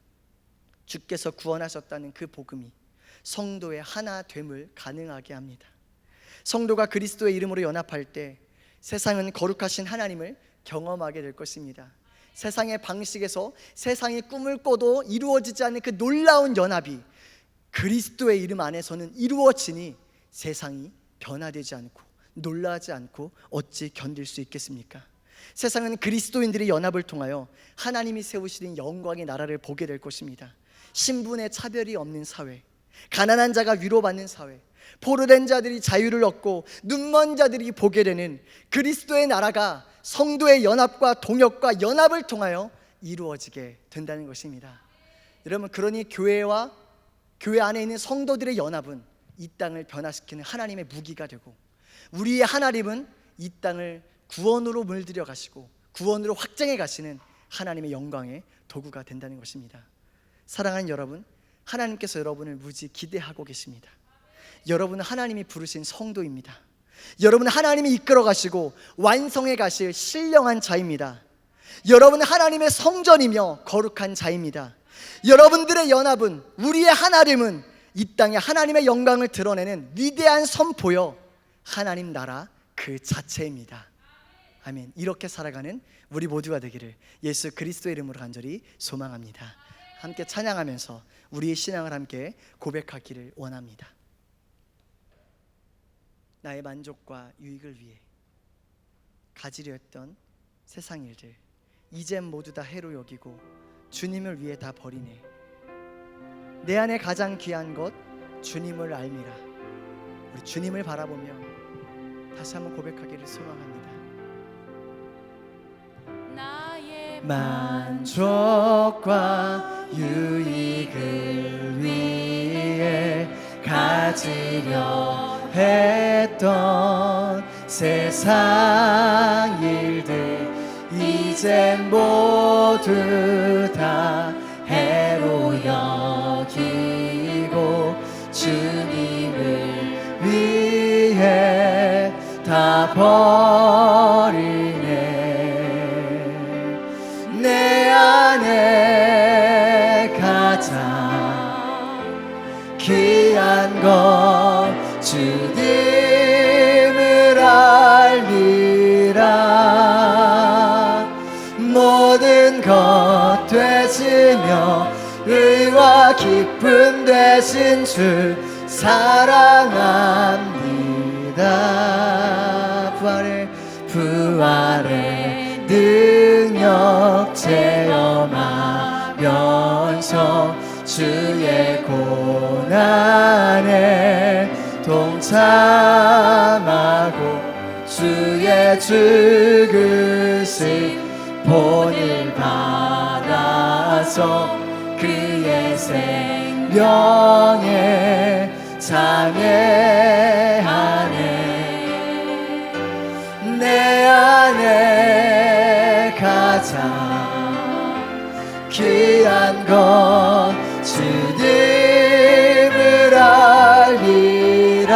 주께서 구원하셨다는 그 복음이 성도의 하나됨을 가능하게 합니다. 성도가 그리스도의 이름으로 연합할 때 세상은 거룩하신 하나님을 경험하게 될 것입니다. 세상의 방식에서 세상이 꿈을 꿔도 이루어지지 않는 그 놀라운 연합이 그리스도의 이름 안에서는 이루어지니 세상이 변화되지 않고 놀라지 않고 어찌 견딜 수 있겠습니까? 세상은 그리스도인들의 연합을 통하여 하나님이 세우시는 영광의 나라를 보게 될 것입니다. 신분의 차별이 없는 사회, 가난한 자가 위로받는 사회, 포로된 자들이 자유를 얻고 눈먼 자들이 보게 되는 그리스도의 나라가 성도의 연합과 동역과 연합을 통하여 이루어지게 된다는 것입니다. 여러분, 그러니 교회와 교회 안에 있는 성도들의 연합은 이 땅을 변화시키는 하나님의 무기가 되고 우리의 하나님은 이 땅을 구원으로 물들여 가시고 구원으로 확장해 가시는 하나님의 영광의 도구가 된다는 것입니다. 사랑하는 여러분, 하나님께서 여러분을 무지 기대하고 계십니다. 여러분은 하나님이 부르신 성도입니다. 여러분은 하나님이 이끌어 가시고 완성해 가실 신령한 자입니다. 여러분은 하나님의 성전이며 거룩한 자입니다. 여러분들의 연합은, 우리의 하나님은 이 땅에 하나님의 영광을 드러내는 위대한 선포여 하나님 나라 그 자체입니다. 아멘. 이렇게 살아가는 우리 모두가 되기를 예수 그리스도의 이름으로 간절히 소망합니다. 함께 찬양하면서 우리의 신앙을 함께 고백하기를 원합니다. 나의 만족과 유익을 위해 가지려 했던 세상 일들 이젠 모두 다 해로 여기고 주님을 위해 다 버리네. 내 안에 가장 귀한 것 주님을 알미라. 우리 주님을 바라보며 다시 한번 고백하기를 소망합니다. 나의 만족과 유익을 위해 가지려 했던 세상 일들 이젠 모두 다 해로 여기고 주님을 위해 다 버리네. 내 안에 가장 귀한 것 주님을 알미라. 모든 것 되시며 의와 기쁨 되신 주 사랑합니다. 부활의 능력 체험하면서 주의 고난에 동참하고 주의 죽으신 본을 받아서 그의 생명에 참여하네. 내 안에 가장 귀한 것 주님을 알리라.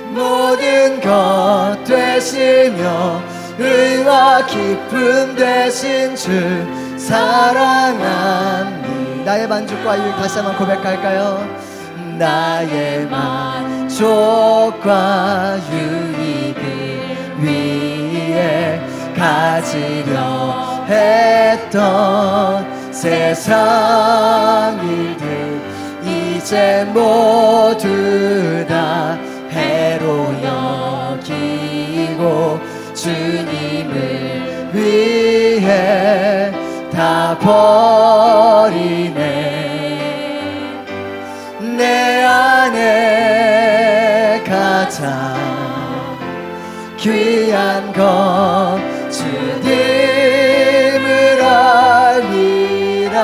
모든 것 되시며 의와 기쁨 되신 주 사랑합니다. 나의 만족과 유익 다시 한번 고백할까요? 나의 만족과 유익을 위해 가지려 했던 세상 일들 이제 모두 다 해로 여기고 주님을 위해 다 버리네. 내 안에 가장 귀한 것 주님을 알리라.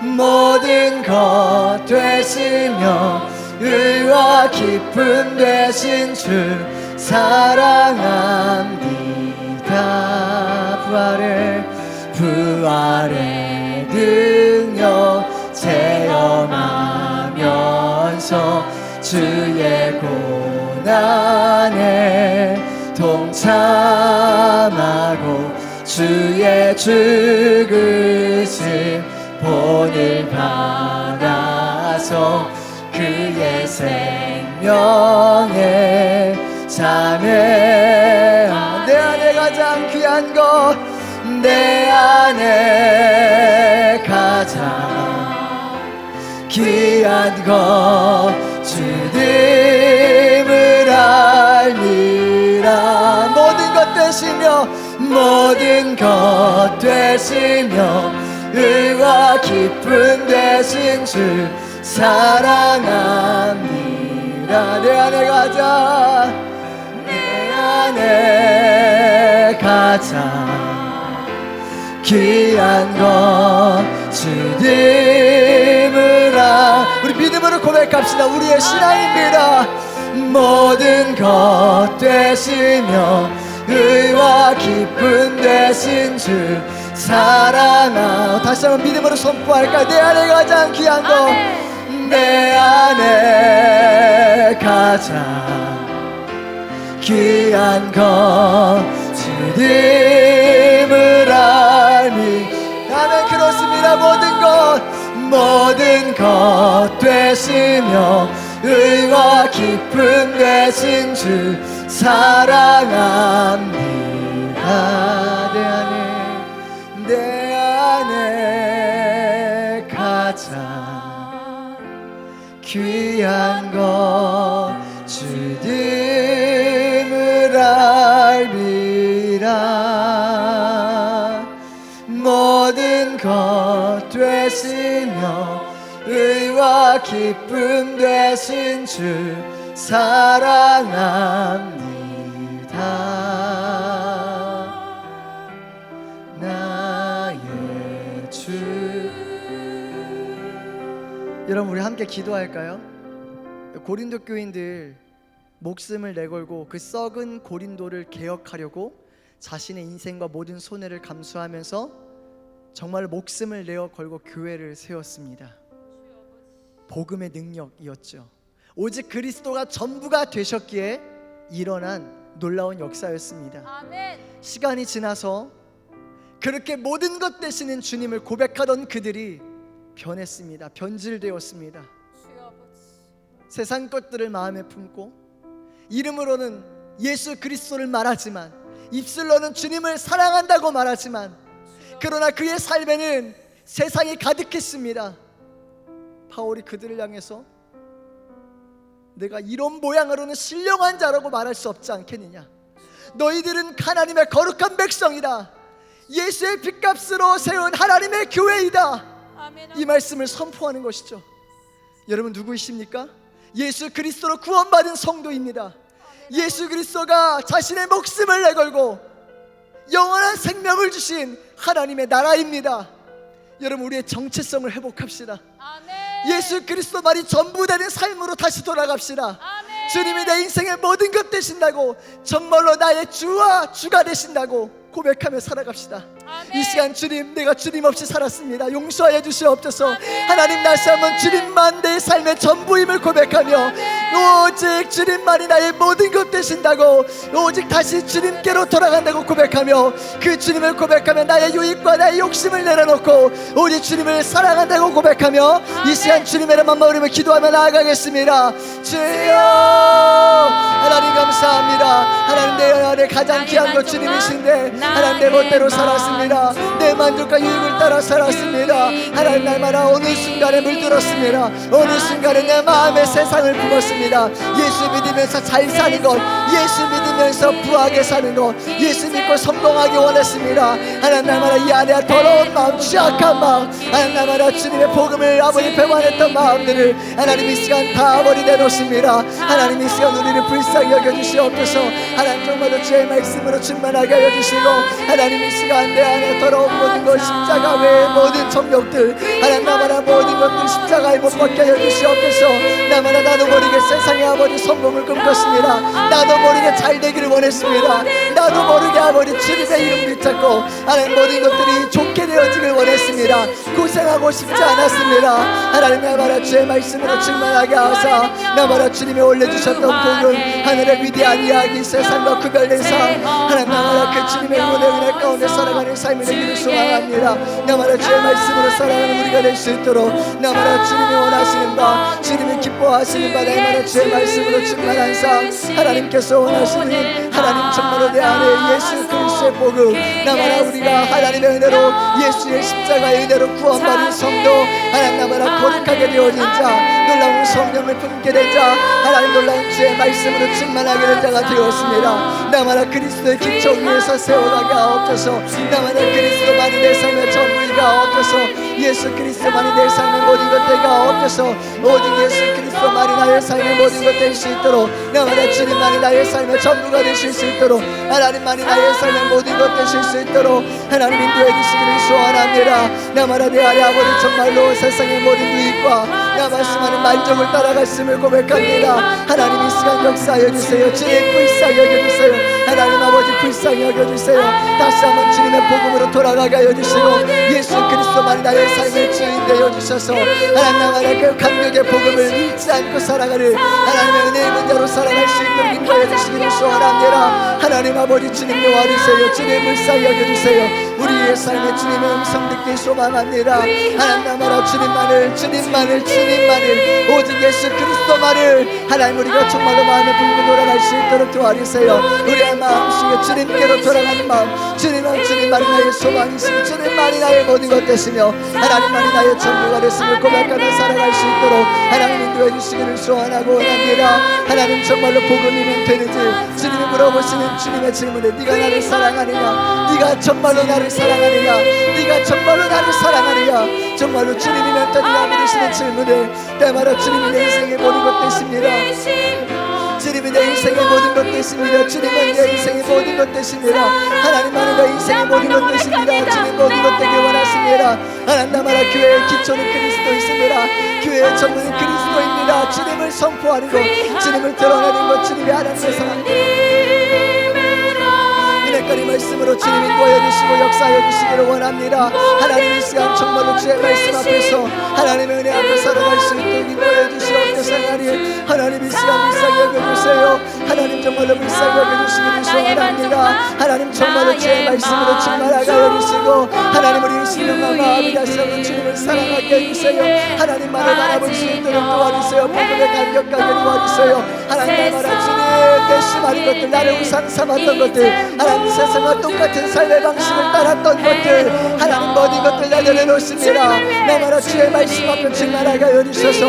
모든 것 되시며 의와 기쁨 되신 주 사랑합니다. 부활의 능력 체험하면서 주의 고난에 동참하고 주의 죽으신 본을 받아서 그의 생명에 참여하네. 내 안에 가장 귀한 것 내 안에 가장 귀한 것 주님을 알리라. 모든 것 되시며 모든 것 되시며 의와 기쁨 되신 주 사랑합니다. 내 안에 가장 내 안에 가장 귀한 것 주님을 우리 믿음으로 믿음으로 고백합시다. 우리의 신앙입니다. 모든 것 되시며 의와 기쁨 되신 주 사랑하오. 다시 한번 믿음으로 선포할까? 내 안에 가장 귀한 것, 내 안에 가장 귀한 것 주님을 알미. 아멘. 그렇습니다. 모든 것 되시며 의와 기쁨 되신 주 사랑합니다. 내 안에 가장 귀한 것 주님을 알미라. 모든 것 되시며 의와 기쁨 되신 주 사랑합니다. 나의 주. 여러분, 우리 함께 기도할까요? 고린도 교인들 목숨을 내걸고 그 썩은 고린도를 개혁하려고 자신의 인생과 모든 손해를 감수하면서 정말 목숨을 내어 걸고 교회를 세웠습니다. 복음의 능력이었죠. 오직 그리스도가 전부가 되셨기에 일어난 놀라운 역사였습니다. 아멘. 시간이 지나서 그렇게 모든 것 되시는 주님을 고백하던 그들이 변했습니다. 변질되었습니다. 세상 것들을 마음에 품고 이름으로는 예수 그리스도를 말하지만 입술로는 주님을 사랑한다고 말하지만 그러나 그의 삶에는 세상이 가득했습니다. 바울이 그들을 향해서 내가 이런 모양으로는 신령한 자라고 말할 수 없지 않겠느냐. 너희들은 하나님의 거룩한 백성이다. 예수의 핏값으로 세운 하나님의 교회이다. 이 말씀을 선포하는 것이죠. 여러분, 누구이십니까? 예수 그리스도로 구원받은 성도입니다. 예수 그리스도가 자신의 목숨을 내걸고 영원한 생명을 주신 하나님의 나라입니다. 여러분, 우리의 정체성을 회복합시다. 예수 그리스도만이 전부 되는 삶으로 다시 돌아갑시다. 주님이 내 인생의 모든 것 되신다고, 정말로 나의 주와 주가 되신다고 고백하며 살아갑시다. 이 시간 주님, 내가 주님 없이 살았습니다. 용서하여 주시옵소서. 하나님, 다시 한번 주님만 내 삶의 전부임을 고백하며 오직 주님만이 나의 모든 것 되신다고, 오직 다시 주님께로 돌아간다고 고백하며 그 주님을 고백하며 나의 유익과 나의 욕심을 내려놓고 오직 주님을 사랑한다고 고백하며 이 시간 주님의 이름만 부르며 기도하며 나아가겠습니다. 주여, 하나님 감사합니다. 하나님, 내 안에 가장 귀한 것 주님이신데 하나님, 내 멋대로 살았습니다. 내 만족과 유익을 따라 살았습니다. 하나님, 날마다 어느 순간에 물들었습니다. 어느 순간에 내 마음에 세상을 품었습니다. 예수 믿으면서 잘 사는 것, 예수 믿으면서 부하게 사는 것, 예수 믿고 성공하기 원했습니다. 하나님, 날마다 이 안에 더러운 마음, 취약한 마음, 하나님, 날마다 주님의 복음을 아버지 배반했던 마음들을 하나님 이 시간 다 아버지 내놓습니다. 하나님, 이 시간 우리를 불쌍히 여겨주시옵소서. 하나님, 정말로 주의 말씀으로 충만하게 하여 주시고 하나님, 이 시간 내 안에 더러운 모든 것, 십자가 외의 모든 정욕들, 하나님, 나마다 모든 것들 십자가에 못 박게 하여 주시옵소서. 나마다 나도 모르게 세상의 아버지 성공을 꿈꿨습니다. 나도 모르게 잘 되기를 원했습니다. 나도 모르게 아버지 주님의 이름 붙잡고 하나님, 모든 것들이 좋게 되어지길 원했습니다. 고생하고 싶지 않았습니다. 하나님, 나마다 주의 말씀으로 충만하게 하사 나마다 주님이 올려주셨던 복음, 하늘의 위대한 이야기, 세상과 구별된 삶, 하나님, 나마다 그 주님의 은혜 가운데 살아가는 삶을 되기를 소망합니다. 나마다 주의 말씀으로 살아가는 우리가 될 수 있도록 나마다 주님이 원하시는 바, 주님이 기뻐하시는 바, 나마다 주의 말씀으로 충만한 삶, 하나님께서 원하시는 하나님, 정말로 내 안에 예수 그리스도의 복음, 나마다 우리가 하나님의 은혜로 예수의 십자가의 은혜로 구원받은 성도, 하나님, 나마다 거룩하게 되어진 자, 놀라운 성령을 품게 된 자, 하나님, 놀라운 주의 말씀으로 충만하게 된 자가 되었습니다. 나마다 그리스도의 기초 위에서 세워가게 하옵소서. 나마다 그리스도만이 내 삶의 전부이가 하옵소서. 예수 그리스도만이 내 삶의 모든 것 되게 하옵소서. 오직 예수 그리스도만이 나의 삶의 모든 것 될 수 있도록, 나마다 주님만이 나의 삶의 전부가 되실 수 있도록, 하나님만이 나의 삶의 모든 것 되실 수 있도록 하나님 인도해 주시기를 소원합니다. 나마다 내 안에 아버지 정말로 세상의 모든 유익과 나 말씀하는 만족을 따라갔음을 고백합니다. 하나님 이 시간 역사하여 주세요. 주님 불쌍히 여겨주세요. 하나님 아버지 불쌍히 여겨주세요. 다시 한번 주님의 복음으로 돌아가게 하여 주시고 예수 그리스도만 나의 삶의 주인 되어 주셔서 하나님 나만의 그 감격의 복음을 잃지 않고 살아가는 하나님의 은혜의 문자로 살아갈 수 있도록 인도해 주시기를 소원합니다. 하나님 아버지 주님 도와주세요. 주님 불쌍히 여겨주세요. 우리의 삶에 주님의 음성 듣기 소망합니다. 하나님 나마라 주님만을 오직 예수 그리스도만을 하나님 우리가 정말로 마음에 불고 돌아갈 수 있도록 도와주세요. 우리의 마음속에 주님께로 돌아가는 마음, 주님만이 나의 소망이시고 주님만이 나의 모든 것 되시며 하나님만이 나의 전부가 됐음을 고백하며 살아갈 수 있도록 하나님 인도해 주시기를 소원하고 원합니다. 하나님 정말로 복음이면 되는지 주님이 물어보시는 주님의 질문에 네가 나를 사랑하느냐, 네가 정말로 나를 사랑하느냐, 네가 정말로 나를 사랑하느냐, 정말로 주님이면 되느냐 물으시는 질문에 때마다 주님이 내 인생의 모든 것 되십니다. 주님이 내 인생의 모든 것 되십니다. 주님은 내 인생의 모든 것 되십니다. 하나님만은 내 인생의 모든 것 되십니다. 주님 모든 것 되길 원하십니다. 하나님 나마라 교회의 기초는 그리스도이십니다. 교회의 전문은 그리스도입니다. 주님을 선포하는 것, 주님을 드러내는 것, 주님이 하나님의 사랑 은혜까지 말씀으로 주님 인도하여 주시고 역사하여 주시기를 원합니다. 하나님 이 시간 정말로 주의 말씀 앞에서 하나님의 은혜 앞에 살아갈 수 있도록 인도하여 주시옵소서. 하나님 이 시간 불쌍히 여겨주세요. 하나님 정말로 불쌍히 여겨주시기를 소원합니다. 하나님 정말로 주의 말씀으로 충만하게 하여 주시고 하나님 우리 신령과 마음이 다시 한번 주님을 사랑하게 해주세요. 하나님만을 바라볼 수 있도록 도와주세요. 복음의 감격하게 도와주세요. 하나님 나라 주님 괘씸한 것들, 나를 우상 삼았던 것들, 하나님 세상과 똑같은 삶의 방식을 따랐던 것들, 하나님 모든 것들 다 내려놓습니다. 나마라 주의 말씀 앞에 충만하게 하여 주셔서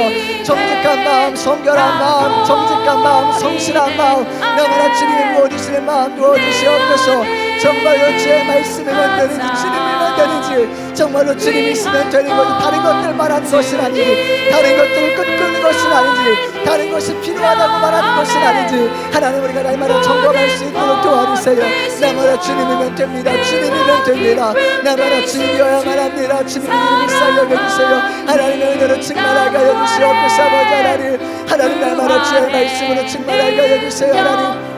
정직한 마음, 성결한 마음, 정직한 마음, 성실한 마음, 나마라 주님이 부어주시는 마음 부어주시옵소서. 정말로 주의 말씀이면 되는지 주님이면 되는지 정말로 주님이 있으면 되는 거지 다른 것들 말하는 것은 아니지, 다른 것들을 끄는 것은 아니지, 다른 것이 필요하다고 말하는 것은 아니지, 하나님 우리가 날마다 점검할 수 있도록 도와주세요. 나마라 주님이면 됩니다. 주님이면 됩니다. 나마라 주님이어야만 합니다. 주님 이름을 살려주세요. 하나님의 은혜로 충만하게 하여 주시옵소서. 하나님 날마다 주의 말씀으로 충만하게 하여 주세요. 하나님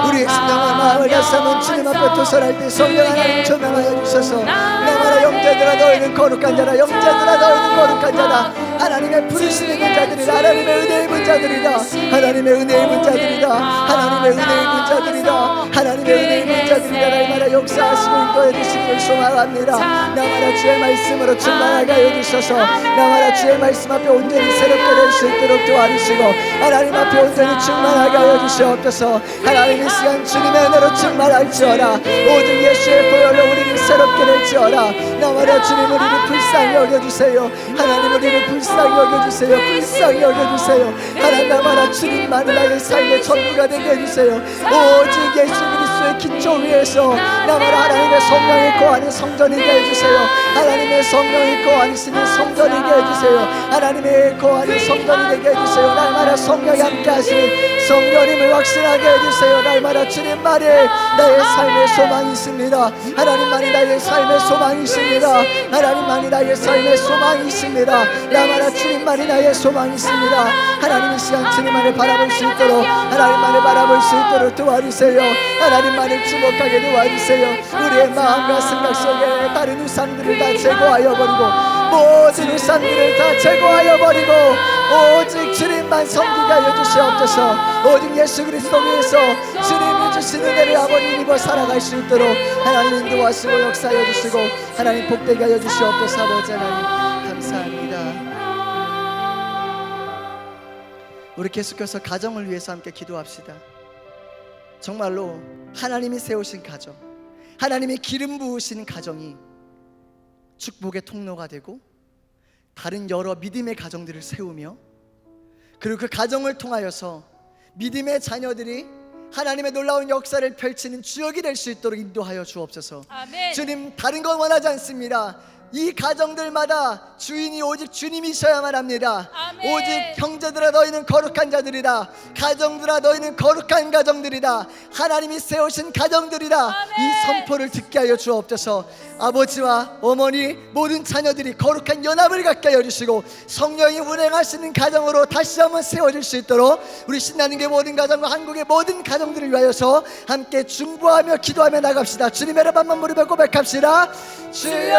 우리의 신령한 마음을 다시 한번 주님 앞에 도설할 때 성령 하나님 조명하여 주셔서 나마라 형제들아 너희는 거룩한 자라, 형제들아 너희는 거룩한 자다. 하나님의 부르시는 자들이다. 하나님의 은혜의 문자들이다. 하나님의 은혜의 문자들이다. 하나님의 은혜의 문자들이다. 하나님의 은혜의 문자들이다. 날마다 역사하시고 인도해 주시길 소망합니다. 나마라 주의 말씀으로 충만하게 하여 주셔서 나마라 주의 말씀 앞에 온전히 새롭게 될 수 있도록 도와주시고 하나님 앞에 온전히 충만하게 하여 주시옵소서. 하나님 이 시간 주님의 은혜로 충만할지어다. 오직 예수의 보혈로 우리를 새롭게 될지어다. 나마라 주님 우리를 불쌍히 여겨주세요. 하나님 우리를 불쌍히 여겨주세요. 불쌍히 여겨주세요. 하나님 나마라 주님만이 나의 삶의 전부가 되게 해주세요. 오직 예수 그리스도의 기초 위에서 나마라 하나님의 성령이 거하는 성전이게 해주세요. 하나님의 성령이 거하시는 성전이게 해주세요. 하나님의 거하는 성전이 되게 해주세요. 날마다 성령이 함께 하시는 성령님을 확신하게 해주세요. 날마다 주님만이 나의 삶의 소망이 있습니다. 하나님만이 나의 삶의 소망이 있습니다. 하나님만이 나의 삶의 소망이 있습니다. 날마다 주님만이 나의 소망이 있습니다. 하나님 이 시간 주님만을 바라볼 수 있도록 하나님만을 바라볼 수 있도록 도와주세요. 하나님만을 주목하게 도와주세요. 우리의 마음과 생각 속에 다른 우상들을 다 제거하여 버리고 모든 우상들을 다 제거하여 버리고 오직 주님만 섬기게 하여 주시옵소서. 오직 예수 그리스도 위에서 주님이 주신 은혜를 아버님 입어 살아갈 수 있도록 하나님 인도하시고 역사하여 주시고 하나님 복되게 하여 주시옵소서. 아버지 하나님 감사합니다. 우리 계속해서 가정을 위해서 함께 기도합시다. 정말로 하나님이 세우신 가정, 하나님이 기름 부으신 가정이 축복의 통로가 되고 다른 여러 믿음의 가정들을 세우며 그리고 그 가정을 통하여서 믿음의 자녀들이 하나님의 놀라운 역사를 펼치는 주역이 될 수 있도록 인도하여 주옵소서. 아멘. 주님 다른 건 원하지 않습니다. 이 가정들마다 주인이 오직 주님이셔야만 합니다. 아멘. 오직 형제들아 너희는 거룩한 자들이다. 가정들아 너희는 거룩한 가정들이다. 하나님이 세우신 가정들이다. 아멘. 이 선포를 듣게 하여 주옵소서. 아버지와 어머니 모든 자녀들이 거룩한 연합을 갖게 하여 주시고 성령이 운행하시는 가정으로 다시 한번 세워질 수 있도록 우리 신나는 게 모든 가정과 한국의 모든 가정들을 위하여서 함께 중보하며 기도하며 나갑시다. 주님의 이름 한번 무릎에 고백합시다. 주여,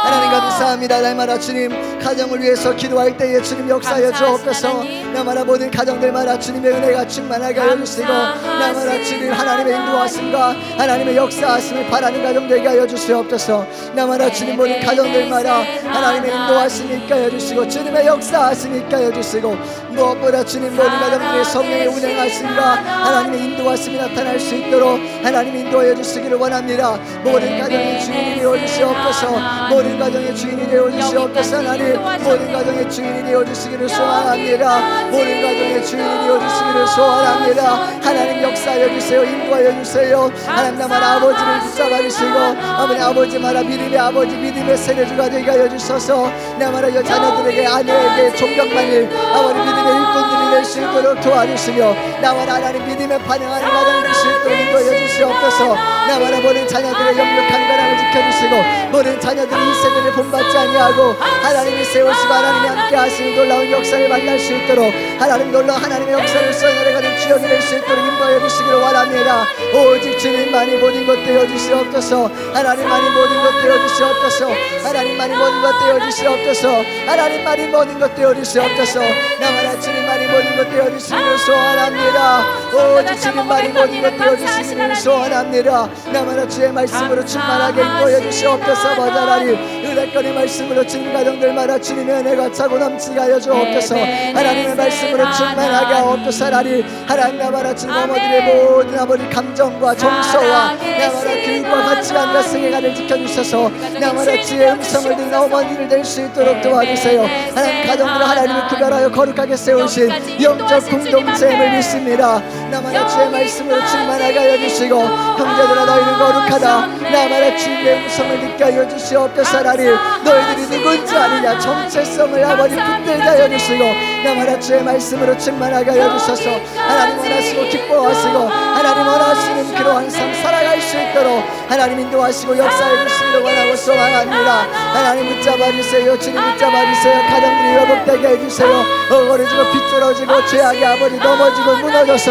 하나님 감사합니다. 날마다 주님 가정을 위해서 기도할 때에 주님 역사하여 주옵소서. 날마다 모든 가정들마다 주님의 은혜가 충만하게 하여 주시고 날마다 주님 하나님의 인도하심과 하나님의 역사하심을 바라는 가정 되게 하여 주시옵소서. 날마다 주님 모든 가정들마다 하나님의 인도하심이 있게 하여 주시고 주님의 역사하심이 있게 하여 주시고 무엇보다 주님 모든 가정들의 성령의 운행하심과 하나님의 인도하심이 나타날 수 있도록 하나님 인도하여 주시기를 원합니다. 모든 가정의 주인이 되어 주시옵소서. 모든 가정의 주인이 되어 주시옵소서. 하나님 모든 가정의 주인이 되어 주시기를 소원합니다. 모든 가정의 주인이 되어 주시기를 소원합니다. 하나님 역사하여 주세요. 인도하여 주세요. 하나님 나마다 아버지를 붙잡아 주시고 어머니 아버지마다 믿음의 아버지 믿음의 세례주가 되게 하여 주셔서 나마다 여 자녀들에게 아내에게 존경받는 아버지 믿음의 일꾼들이 될 수 있도록 도와주시며 나마다 하나님 믿음에 반응하는 가정이 될 수 있도록 인도하여 주시옵소서. 나마다 모든 자녀들의 영육한 가랑을 지켜주시고 모든 자녀들이 이 세대를 본받지 아니하고 하나님이 세우시고 하나님이 함께 하시는 놀라운 역사를 만날 수 있도록 하나님 놀라운 하나님의 역사를 써내려가는 지역이 될 수 있도록 인도하여 주시기를 원합니다. 오직 주님만이 모든 것 되어 주시옵소서. 하나님만이 모든 것 되어 주시옵소서. 하나님만이 모든 것 되어 주시옵소서. 하나님만이 모든 것 되어 주시옵소서. 나마다 주님만이 모든 것 되어 주시기를 소원합니다. 오직 주님만이 모든 것 되어 주시기를 소원합니다. 나마다 주의 말씀으로 충만하게 인도하여 주시옵소서. 모자라니 은혜거리 말씀으로 주님 가정들마다 주님의 은혜가 차고 넘치게 하여 주옵소서. 하나님의 말씀으로 충만하게 하옵소서. 하나님 나마다 주님 어머니의 모든 아버지 감정과 정서와 나마다 교육과 가치관과 생애관을 지켜주셔서 나마다 주의 음성을 듣는 어머니를 될 수 있도록 도와주세요. 하나님 가정들을 하나님을 구별하여 거룩하게 세우신 영적 공동체임을 믿습니다. 나마다 주의 말씀으로 충만하게 하여 주시고 형제들아 너희는 거룩하다. 나마다 주의 음성을 듣게 하여 주시옵소서. 하나님 너희들이 누군지 아느냐 정체성을 아버지 붙들게 하여 주시고 나마다 주의 말씀으로 충만하게 하여 주셔서 하나님 원하시고 기뻐하시고 하나님 원하시는 그러한 삶 살아갈 수 있도록 하나님 인도하시고 역사해 주시기를 원하고 소망합니다. 하나님 붙잡아 주세요. 주님 붙잡아 주세요. 가정들이 회복되게 해주세요. 어그러지고 비뚤어지고 죄악의 아버지 넘어지고 무너져서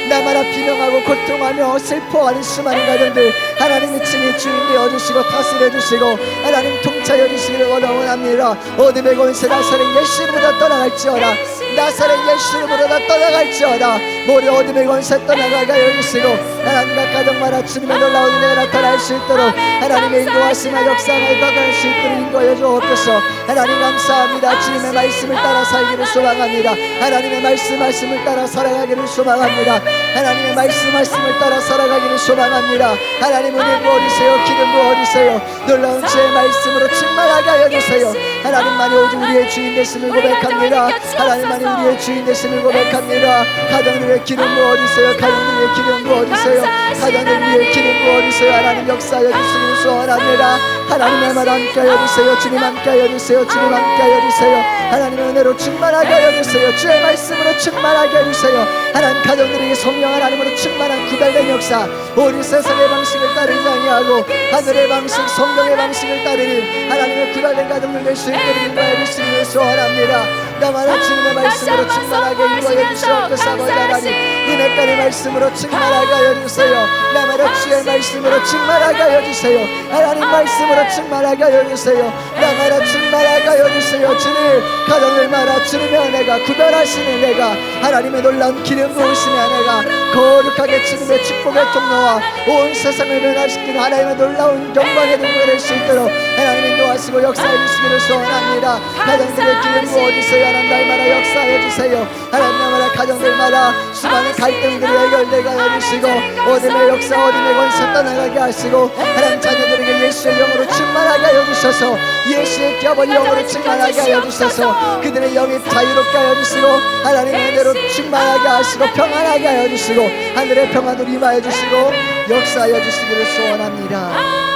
나마다 비명하고 고통하며 슬퍼하는 수많은 가정들 하나님이 친히 주인 되어주시고 다스려 주시고 하나님 통치하여 주시기를 원합니다. 어둠의 권세 나사렛 예수님보다 떠나갈지어다. 나사렛 예수님보다 떠나갈지어다. 모든 어둠의 권세 떠나가게 하여 주시고 하나님과 가정마다 주님의 놀라운 은혜가 나타날 수 있도록 하나님의 인도하심과 역사가 나타날 수 있도록 인도하여 주옵소서. 하나님 감사합니다. 주님의 말씀을 따라 살기를 소망합니다. 하나님의 말씀을 따라 살아가기를 소망합니다. 하나님의 말씀을 따라 살아가기를 소망합니다. 하나님 은혜 부어주세요. 기름 부어주세요. 놀라운 주의 말씀으로 충만하게 하여 주세요. 하나님만이 오직 우리의 주인 되심을 고백합니다. 하나님만이 우리의 주인 되심을 고백합니다. 가정들의 기름 부어주세요. 가정들의 기름 부어주세요. 가정들 위에 기름 부어주세요. 하나님 역사하여 주시기를 소원합니다. 하나님의 말 함께 하여 주세요. 주님 함께 하여 주세요. 주님 함께 하여 주세요. 하나님의 은혜로 충만하게 하여 주세요. 주의 말씀으로 충만하게 하여 주세요. 하나님 가정들에게 성령 하나님으로 충만한 구별된 역사 우리 세상의 방식을 따르지 아니하고 하늘의 방식 성령의 방식을 따르는 하나님의 구별된 가정들 될 수 있도록 인도하여 주시기를 소원합니다. 나마다 주님의 말씀으로 충만하게 인도하여 주시옵소서. 하나님 은혜가의 말씀으로 충만하게 하여 주세요. 나마다 주의 말씀으로 충만하게 하여 주세요. 하나님 말씀으로 충만하게 하여 주세요. 나마다 충만하게 하여 주세요. 주님 가정들마다 주님의 은혜가 구별하시는 은혜가 하나님의 놀라운 기름 부으심의 은혜가 거룩하게 주님의 축복의 통로와 온 세상을 변화시키는 하나님의 놀라운 영광의 동물이 될 수 있도록 하나님 인도하시고 역사해 주시기를 소원합니다. 가정들의 기름 부어주세요. 하나님 날마다 역사해 주세요. 하나님 날마다 가정들마다 수많은 갈등들이 해결되게 하여 주시고 어둠의 역사 어둠의 권세 떠나가게 하시고 하나님 자녀들에게 예수의 영으로 충만하게 하여 주셔서 예수의 기업을 영으로 충만하게 하여 주셔서 그들의 영이 자유롭게 하여 주시고 하나님의 은혜로 충만하게 하시고 평안하게 하여 주시고 하늘의 평안으로 임하여 주시고 역사하여 주시기를 소원합니다.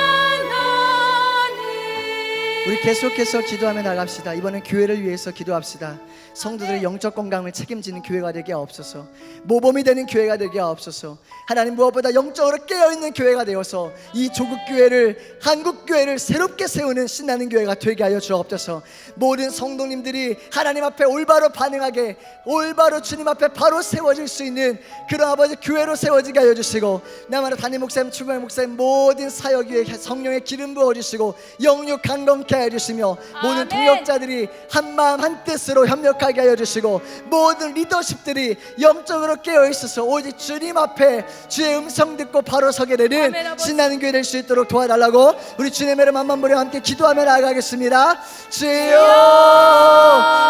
우리 계속해서 기도하며 나갑시다. 이번엔 교회를 위해서 기도합시다. 성도들의 영적 건강을 책임지는 교회가 되게 없어서, 모범이 되는 교회가 되게 없어서, 하나님 무엇보다 영적으로 깨어있는 교회가 되어서 이 조국 교회를, 한국 교회를 새롭게 세우는 신나는 교회가 되게 하여 주옵소서. 모든 성도님들이 하나님 앞에 올바로 반응하게, 올바로 주님 앞에 바로 세워질 수 있는 그런 아버지 교회로 세워지게 하여 주시고, 나마다 담임 목사님, 출발 목사님 모든 사역 위에 성령의 기름 부어주시고 영육 강건케 하여 주시며, 모든 동역자들이 한마음 한뜻으로 협력하게 하여 주시고, 모든 리더십들이 영적으로 깨어있어서 오직 주님 앞에 주의 음성 듣고 바로 서게 되는 신나는 교회 될 수 있도록 도와달라고 우리 주님의 이름 만만보려 함께 기도하며 나아가겠습니다. 주여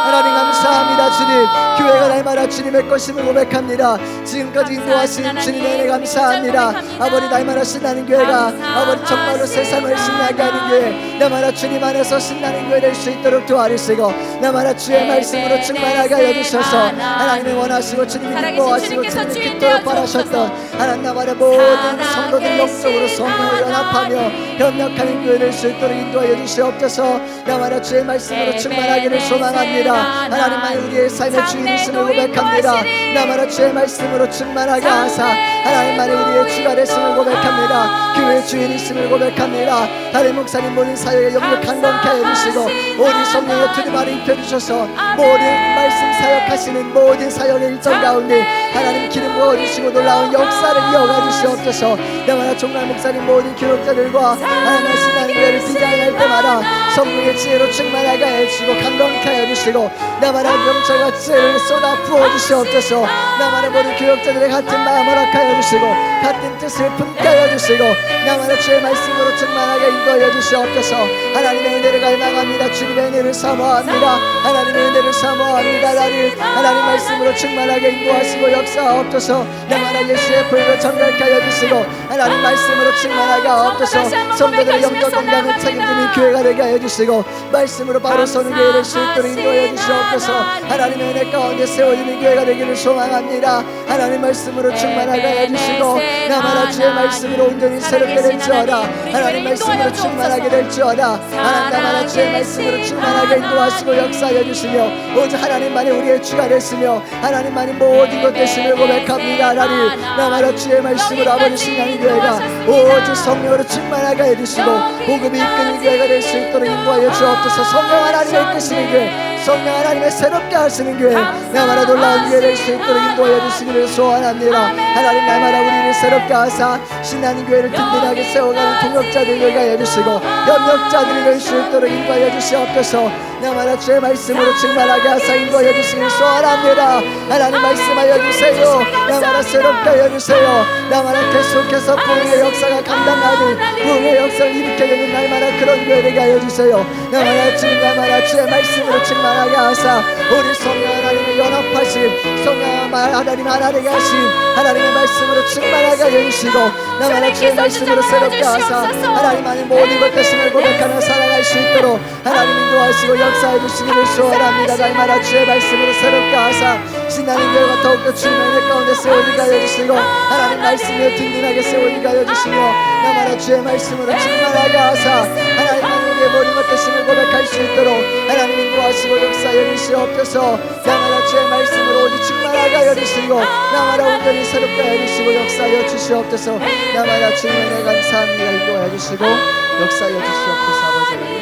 하나님 감사합니다. 주님, 교회가 날마다 주님의 것임을 고백합니다. 지금까지 인도하신 주님의 은혜 감사합니다. 아버지, 날마다 신나는 교회가 아버지 정말로 세상을 신나게 하는 교회, 날마다 주님 안에서 신나는 교회 될 수 있도록 도와주시고, 날마다 주의 말씀으로 충만하게 하여 주셔서 하나님이 원하시고 주님이 기뻐하시고 주님이 그토록 바라셨던 하나님 나라의 모든 성도들 영적으로 성령을 연합하며 협력하는 교회 될 수 있도록 인도하여 주시옵소서. 날마다 주의 말씀으로 충만하기를 소망합니다. 하나님만이 우리의 삶의 주인이심을 고백합니다. 날마다 주의 말씀으로 충만하게 하사 하나님만이 우리의 주가 되심을 고백합니다. 교회의 주인이심을 고백합니다. 다른 목사님 모든 사역에 영역 강건케 해주시고, 우리 성령의 두리마를 입혀주셔서 모든 말씀 사역하시는 모든 사역의 일정 가운데 하나님 기름 부어주시고 놀라운 역사를 이어가 주시옵소서. 날마다 종날 목사님 모든 기록자들과 하나님의 신나는 교회를 디자인할 때마다 성령의 지혜로 충만하게 해주시고 강건케 해주시고, 날마다 명철과 지혜를 쏟아 부어주시옵소서. 날마다 모든 교역자들의 같은 마음을 허락하여 주시고 같은 뜻을 품게 하여 주시고, 날마다 주의 말씀으로 충만하게 인도하여 주시옵소서. 하나님의 은혜를 갈망합니다. 주님의 은혜를 사모합니다. 하나님의 은혜를 사모합니다. 나를 하나님 말씀으로 충만하게 인도하시고 역사하옵소서. 날마다 예수의 불로 정결케 하여 주시고 하나님 말씀으로 충만하게 하옵소서. 성도들의 영적 건강을 책임지는 교회가 되게 하여 주시고, 말씀으로 바로 서는 교회 될 수 있도록 인도하여 주시옵소서. 하나님의 은혜 가운데 세워지는 교회가 되기를 소망합니다. 하나님 말씀으로 충만하게 하여 주시고, 날마다 주의 말씀으로 온전히 새롭게 될지어다. 하나님 말씀으로 충만하게 될지어다. 하나님 날마다 주의 말씀으로 충만하게 인도하시고 역사하여 주시며, 오직 하나님만이 우리의 주가 됐으며 하나님만이 모든 것 되심을 고백합니다. 하나님, 날마다 주의 말씀으로 아버지 신앙의 교회가 오직 성령으로 충만하게 해주시고 복음이 이끄는 교회가 될 수 있도록 인도하여 주옵소서. 성령 하나님의 이끄시는 교회, 성령 하나님의 새롭게 하시는 교회, 날마다 놀라운 교회 될 수 있도록 인도하여 주시기를 소원합니다. 하나님, 날마다 우리를 새롭게 하사 신나는 교회를 든든하게 세워가는 동역자들 되게 하여 주시고 협력자들이 될 수 있도록 인도하여 주시옵소서. 날마다 주의 말씀으로 충만하게 하사 인도하여 주시기를 소원합니다. 하나님 말씀하여 주세요. 날마다 새롭게 하여 주세요. 날마다 계속해서 부흥의 역사가 감당하는 부흥의 역사를 일으켜내는 날마다 그런 교회 되게 하여 주세요. 날마다 주님, 날마다 주의 말씀으로 충만하게 하사 우리 성령 하나님의 연합하심, 성령 하나님 하나 되게 하심 하나님의 말씀으로 충만하게 하여 주시고, 날마다 주의 말씀으로 새롭게 하사 하나님 안에 모든 것 되심을 고백하며 살아갈 수 있도록 하나님 인도하시고 역사해 주시기를 소원합니다. 날마다 주의 말씀으로 새롭게 하사 신나는 교회가 더욱더 주님의 은혜 가운데 세워지게 하여 주시고, 하나님 말씀에 든든하게 세워지게 하여 주시며, 날마다 주의 말씀으로 충만하게 하사 하나님 우리의 모든 것 되심을 고백할 수 있도록 하나님 인도하시고 역사해 주시옵소서. 날마다 주의 말씀으로 오직 충만하게 하여 주시고, 날마다 온전히 새롭게 하여 주시고 역사하여 주시옵소서. 날마다 주님의 은혜 감사합니다. 인도하여 주시고 역사하여 주시옵소서. 아버지 하나님,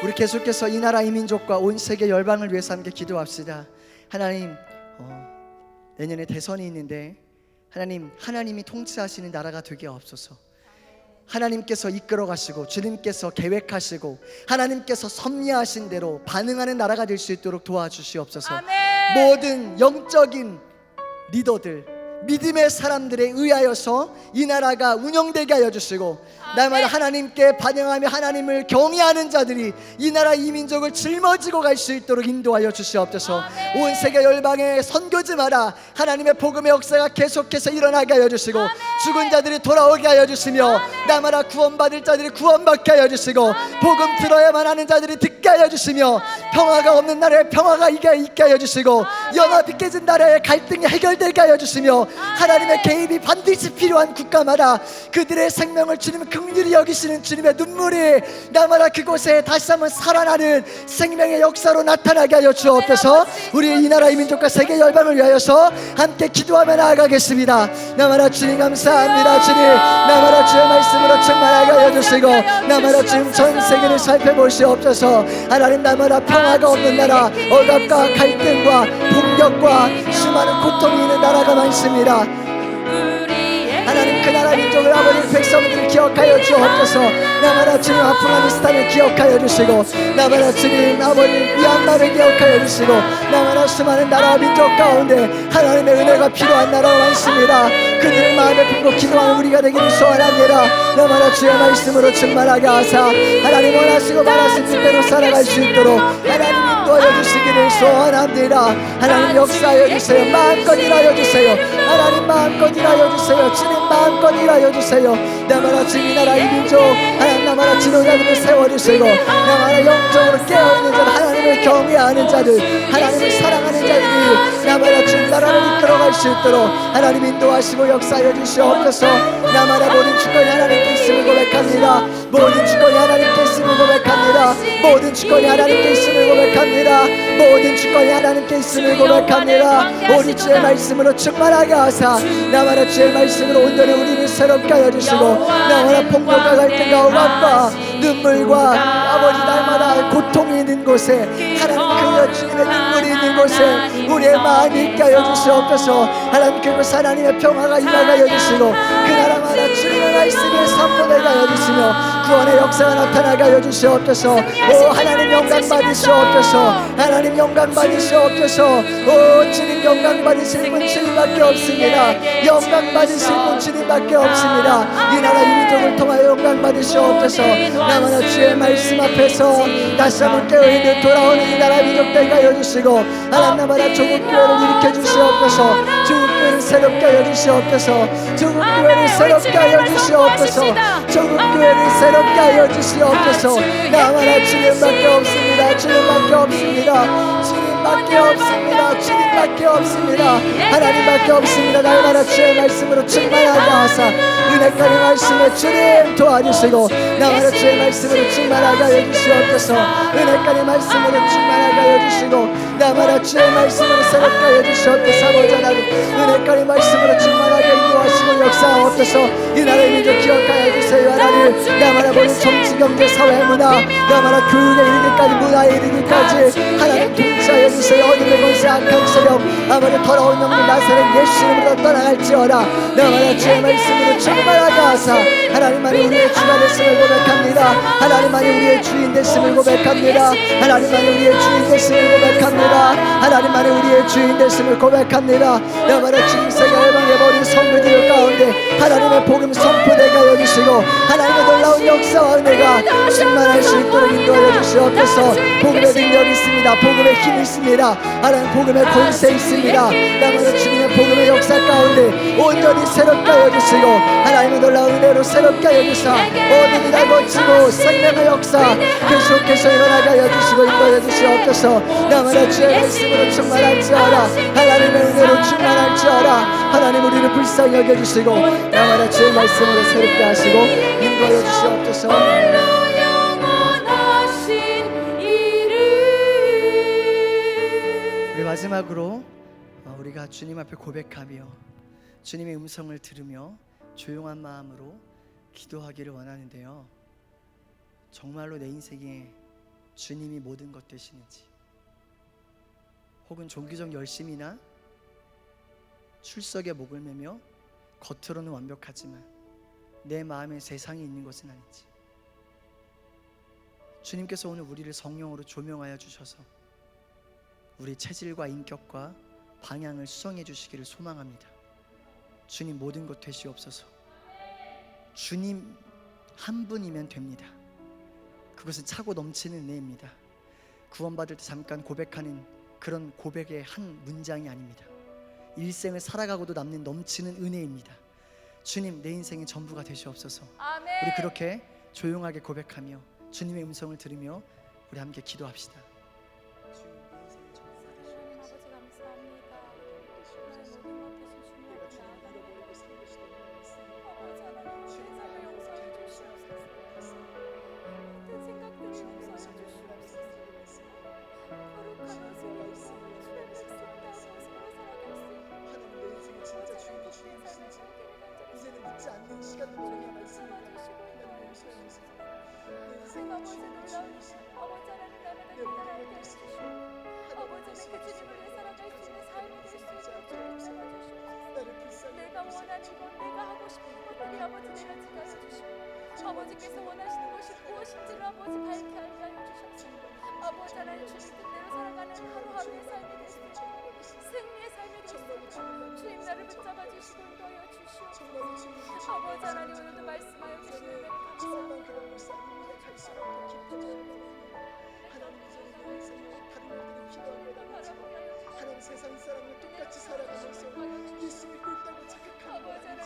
우리 계속해서 이 나라 이 민족과 온 세계 열방을 위해서 함께 기도합시다. 하나님, 내년에 대선이 있는데 하나님, 하나님이 통치하시는 나라가 되게 없소서. 하나님께서 이끌어 가시고 주님께서 계획하시고 하나님께서 섭리하신 대로 반응하는 나라가 될 수 있도록 도와주시옵소서. 모든 영적인 리더들, 믿음의 사람들에 의하여서 이 나라가 운영되게 하여 주시고, 날마다 하나님께 반영하며 하나님을 경외하는 자들이 이 나라 이 민족을 짊어지고 갈 수 있도록 인도하여 주시옵소서. 온 세계 열방에 선교지마다 하나님의 복음의 역사가 계속해서 일어나게 하여 주시고 죽은 자들이 돌아오게 하여 주시며 나마다 구원받을 자들이 구원받게 하여 주시고 복음 들어야만 하는 자들이 듣게 하여 주시며 평화가 없는 나라에 평화가 있게 하여 주시고 연합이 깨진 나라에 갈등이 해결되게 하여 주시며 하나님의 개입이 반드시 필요한 국가마다 그들의 생명을 주님 긍휼히 여기시는 주님의 눈물이 나마다 그곳에 다시 한번 살아나는 생명의 역사로 나타나게 하여 주옵소서. 우리 이 나라 이 민족과 세계 열방을 위하여서 함께 기도하며 나아가겠습니다. 나마다 주님 감사합니다. 주님 나마다 주의 말씀으로 충만하게 하여 주시고 나마다 지금 전 세계를 살펴보시옵소서. 하나님 나마다 평화가 없는 나라, 억압과 갈등과 폭력과 수많은 고통이 있는 나라가 많습니다. 하나님 그 나라 민족을 아버지 백성들을 기억하여 주옵소서. 나마다 주님 아프가니스탄을 기억하여 주시고 나마다 주님 아버지 미얀마를 기억하여 주시고 나마다 수많은 나라 민족 가운데 하나님의 은혜가 필요한 나라가 많습니다. 그들의 마음에 품고 기도하는 우리가 되기를 소원합니다. 나마다 주의 말씀으로 충만하게 하사 하나님 원하시고 바라신 뜻대로 살아갈 수 있도록 하나님 인도하여 주시기를 소원합니다. 하나님 역사하여 주세요. 마음껏 일하여 주세요. 하나님 마음껏 일하여 주세요. 주님 마음껏 일하여 주세요. 나마다 주님 이 나라 이 민족 하나님 나마다 지도자들을 세워주시고 나마다 영적으로 깨어있는 자들 하나님을 경외하는 자들 하나님을 사랑하는 자들이 나마다 주님 나라를 이끌어갈 수 있도록 하나님 인도하시고 역사하여 주시옵소서. 나마다 모든 주권이 하나님께 있음을 고백합니다. 모든 주권이 하나님께 있음을 고백합니다. 모든 주권이 하나님께 있음을 고백합니다. 모든 주권이 하나님께 있음을 고백합니다. 우리 주의 말씀으로 충만하게 하사 나마다 주의 말씀으로 온전히 우리를 새롭게 하여 주시고 나마다 폭력과 갈등과 억압과 눈물과 아버지 날마다 고통이 있는 곳에 하나님 그 주님의 눈물이 있는 곳에 우리의 마음이 있게 하여 주시옵소서. 하나님 그곳 하나님의 평화가 임하여 주시고 그 나라마다 주님의 말씀이 선포되게 하여 주시며 구원의 역사가 나타나게 하여 주시옵소서. 오 하나님 영광 받으시옵소서. 하나님 영광 받으시옵소서. 오 주님 영광 받으실 분 주님밖에 없습니다. 영광 받으실 분 주님밖에 없습니다. 이 나라 이 민족을 통하여 영광 받으시옵소서. 나마다 주의 말씀 앞에서 다시 한번 깨어있는 돌아오는 이 나라 민족 되게 하여 주시고 하나님 나마다 조국 교회를 일으켜 주시옵소서. 조국 교회를 새롭게 하여 주시옵소서. 조국 교회를 새롭게 하여 주시옵소서. 조국 교회를 새롭게 하여 주시옵소서. 나마다 주님밖에 없습니다. 주님밖에 없습니다. 주님밖에 없습니다. 주님밖에 없습니다. 하나님밖에 없습니다. 날마다 주의 말씀으로 충만하게 하사 은혜까지 말씀에 주님 도와주시고 나마다 주의 말씀으로 충만하게 하여 주시옵소서. 은혜까지 말씀으로 충만하게 하여 주시고 나마다 주의 말씀으로 새롭게 하여 주시옵소서. 아버지 하나님 은혜까지 말씀으로 충만하게 인도하시고 역사하옵소서. 이 나라의 민족 기억하여 주세요. 하나님 나마다 모든 정치 경제 사회 문화 나마다 교육에 이르기까지 문화에 이르기까지 하나님 통치하여 주세요. 어둠의 권세 악한 세력 아버지 더러운 영들 나사렛 예수 이름으로 떠나갈지어다. 나마다 주의 말씀으로 충만하게 하사 하나님만이 우리의 주가 됐음을 고백합니다. 하나님만이 우리의 주인 됐음을 고백합니다. 하나님만이 우리의 주인 됐음을 고백합니다. 하나님만이 우리의 주인 됐음을 고백합니다. 나마다 주님 세계 열방에 버린 성도들 가운데 하나님의 복음 선포되게 하여 주시고 하나님의 놀라운 역사와 은혜가 충만할 수 있도록 인도하여 주시옵소서. 복음의 능력이 있습니다. 복음의 힘이 있습니다. 하나님 복음의 권세 있습니다. 나마다 주님의 복음의 역사 가운데 온전히 새롭게 하여 주시고 하나님의 놀라운 은혜로 새롭게 하여 주사 모든 다 거치고 생명의 역사 계속해서 일어나게 하여 주시고 인도하여 주시옵소서. 나마다 주의 말씀으로 충만할지어다. 하나님의 은혜로 충만할지어다. 하나님 우리를 불쌍히 여겨주시고 나마다 주의 말씀으로 새롭게 하시고 인도하여 주시옵소서. 우리 마지막으로 우리가 주님 앞에 고백하며 주님의 음성을 들으며 조용한 마음으로 기도하기를 원하는데요. 정말로 내 인생에 주님이 모든 것 되시는지, 혹은 종교적 열심이나 출석에 목을 매며 겉으로는 완벽하지만 내 마음에 세상이 있는 것은 아닌지, 주님께서 오늘 우리를 성령으로 조명하여 주셔서 우리 체질과 인격과 방향을 수정해 주시기를 소망합니다. 주님 모든 것 되시옵소서. 주님 한 분이면 됩니다. 그것은 차고 넘치는 은혜입니다. 구원받을 때 잠깐 고백하는 그런 고백의 한 문장이 아닙니다. 일생을 살아가고도 남는 넘치는 은혜입니다. 주님 내 인생의 전부가 되시옵소서. 아멘. 우리 그렇게 조용하게 고백하며 주님의 음성을 들으며 우리 함께 기도합시다. 하나님 아버지 감사합니다. 하나님 우리 앞에 주님 아버지 하나님 제 삶을 용서해 주시옵소서. 모든 생각들을 용서해 주시옵소서. 거룩한 옷을 입고 주의 백성다운 모습으로 살아갈 수 있는 이제는 믿지 않는 시간도 너무 많습니다. 아버지 놀라운 아버지 하나님 나라를 기다리게 해주시고 아버지는 그 주님을 위해 살아갈 수 있는 삶이 될 수 있도록 도와주시옵소서. 내가 원하는 것, 내가 하고 싶은 것들이 아버지 내가 지켜해 주시고 아버지께서 원하시는 것이 무엇인지를 아버지 밝게 알게 하여 주셨습니다. 아버지 하나님 주님 뜻대로 살아가는 하루하루의 삶이 될 수 있도록 승리의 삶이 될 수 있도록 주님 나를 붙잡아 주시고 인도하여 주시옵소서. 아버지 하나님 오늘도 말씀하여 주시는 은혜를 감사합니다. 하나님 세상 사람과 똑같이 살아가면서 예수 믿고 있다고 착각하고 하나님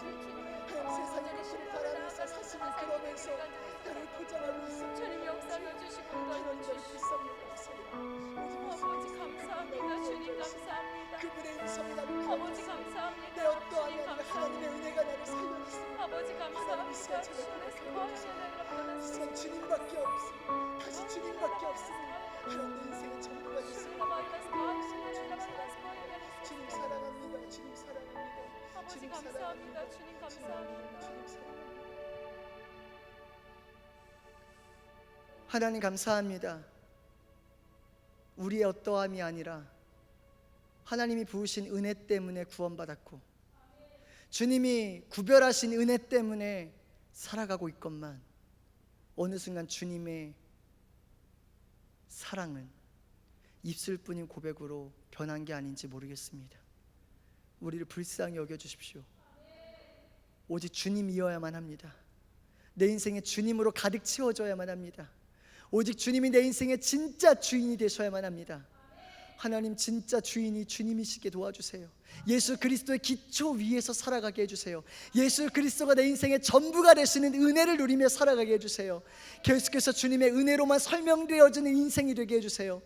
세상의 것을 바라면서 사슴을 그러면서 나를 포장하고 있어. 주님 역사하여 주시고 하나님 인도하여 날 주시옵소서. 불쌍히 아버지 감사합니다. 주님 감사합니다. 그분의 음성이 나를 아버지 내 감사합니다. 어떠한 주님 하나님의 감사합니다. 은혜가 나를 살려냈어. 아버지 감사합니다. 이제 주님밖에 없어. 다시 주님밖에 없어. 하나님 내 인생의 전부가 됐어. 주님 사랑합니다. 주님 사랑합니다. 아버지 주님 감사합니다. 주님 감사합니다. 주님 사랑합니다. 하나님 감사합니다. 우리의 어떠함이 아니라 하나님이 부으신 은혜 때문에 구원받았고 주님이 구별하신 은혜 때문에 살아가고 있건만 어느 순간 주님의 사랑은 입술뿐인 고백으로 변한 게 아닌지 모르겠습니다. 우리를 불쌍히 여겨주십시오. 오직 주님이어야만 합니다. 내 인생에 주님으로 가득 채워져야만 합니다. 오직 주님이 내 인생의 진짜 주인이 되셔야만 합니다. 하나님 진짜 주인이 주님이시게 도와주세요. 예수 그리스도의 기초 위에서 살아가게 해주세요. 예수 그리스도가 내 인생의 전부가 되시는 은혜를 누리며 살아가게 해주세요. 계속해서 주님의 은혜로만 설명되어지는 인생이 되게 해주세요.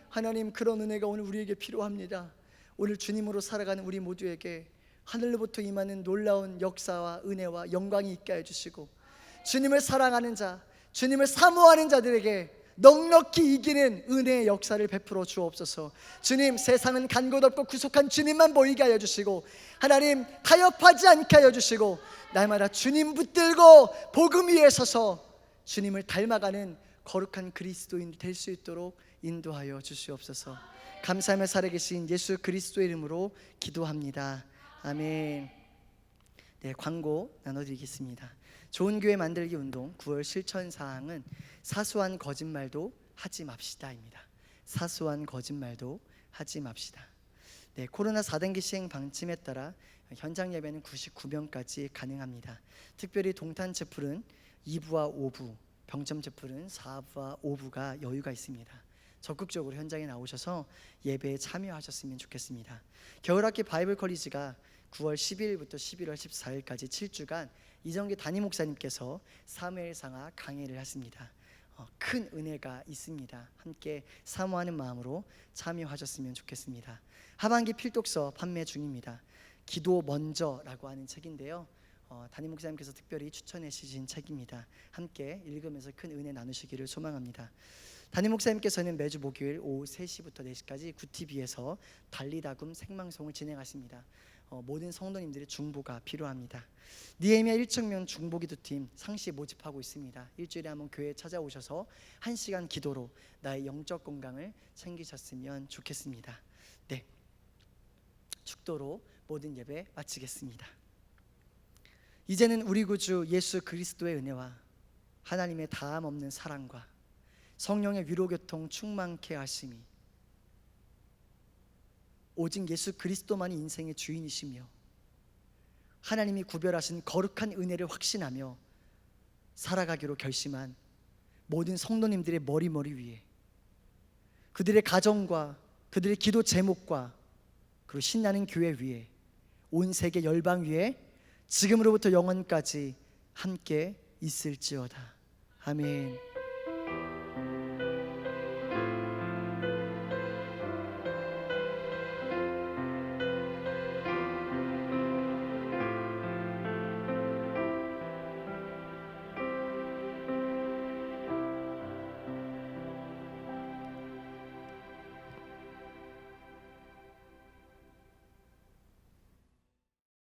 하나님 그런 은혜가 오늘 우리에게 필요합니다. 오늘 주님으로 살아가는 우리 모두에게 하늘로부터 임하는 놀라운 역사와 은혜와 영광이 있게 해주시고 주님을 사랑하는 자, 주님을 사모하는 자들에게 넉넉히 이기는 은혜의 역사를 베풀어 주옵소서. 주님 세상은 간 곳 없고 구속한 주님만 보이게 하여 주시고 하나님 타협하지 않게 하여 주시고 날마다 주님 붙들고 복음 위에 서서 주님을 닮아가는 거룩한 그리스도인 될 수 있도록 인도하여 주시옵소서. 감사하며 살아계신 예수 그리스도의 이름으로 기도합니다. 아멘. 네, 광고 나눠드리겠습니다. 좋은 교회 만들기 운동 9월 실천 사항은 사소한 거짓말도 하지 맙시다입니다. 사소한 거짓말도 하지 맙시다. 네, 코로나 4단계 시행 방침에 따라 현장 예배는 99명까지 가능합니다. 특별히 동탄 채플은 2부와 5부, 병점 채플은 4부와 5부가 여유가 있습니다. 적극적으로 현장에 나오셔서 예배에 참여하셨으면 좋겠습니다. 겨울학기 바이블 컬리지가 9월 10일부터 11월 14일까지 7주간 이정기 담임 목사님께서 사무엘상하 강해를 하십니다. 큰 은혜가 있습니다. 함께 사모하는 마음으로 참여하셨으면 좋겠습니다. 하반기 필독서 판매 중입니다. 기도 먼저라고 하는 책인데요. 담임 목사님께서 특별히 추천해 주신 책입니다. 함께 읽으면서 큰 은혜 나누시기를 소망합니다. 담임 목사님께서는 매주 목요일 오후 3시부터 4시까지 구TV에서 달리다굼 생방송을 진행하십니다. 모든 성도님들의 중보가 필요합니다. 니에미야 1청년 중보기도팀 상시 모집하고 있습니다. 일주일에 한번 교회에 찾아오셔서 1시간 기도로 나의 영적 건강을 챙기셨으면 좋겠습니다. 네, 축도로 모든 예배 마치겠습니다. 이제는 우리 구주 예수 그리스도의 은혜와 하나님의 다함 없는 사랑과 성령의 위로교통 충만케 하심이 오직 예수 그리스도만이 인생의 주인이시며 하나님이 구별하신 거룩한 은혜를 확신하며 살아가기로 결심한 모든 성도님들의 머리 위에 그들의 가정과 그들의 기도 제목과 그리고 신나는 교회 위에 온 세계 열방 위에 지금으로부터 영원까지 함께 있을지어다. 아멘.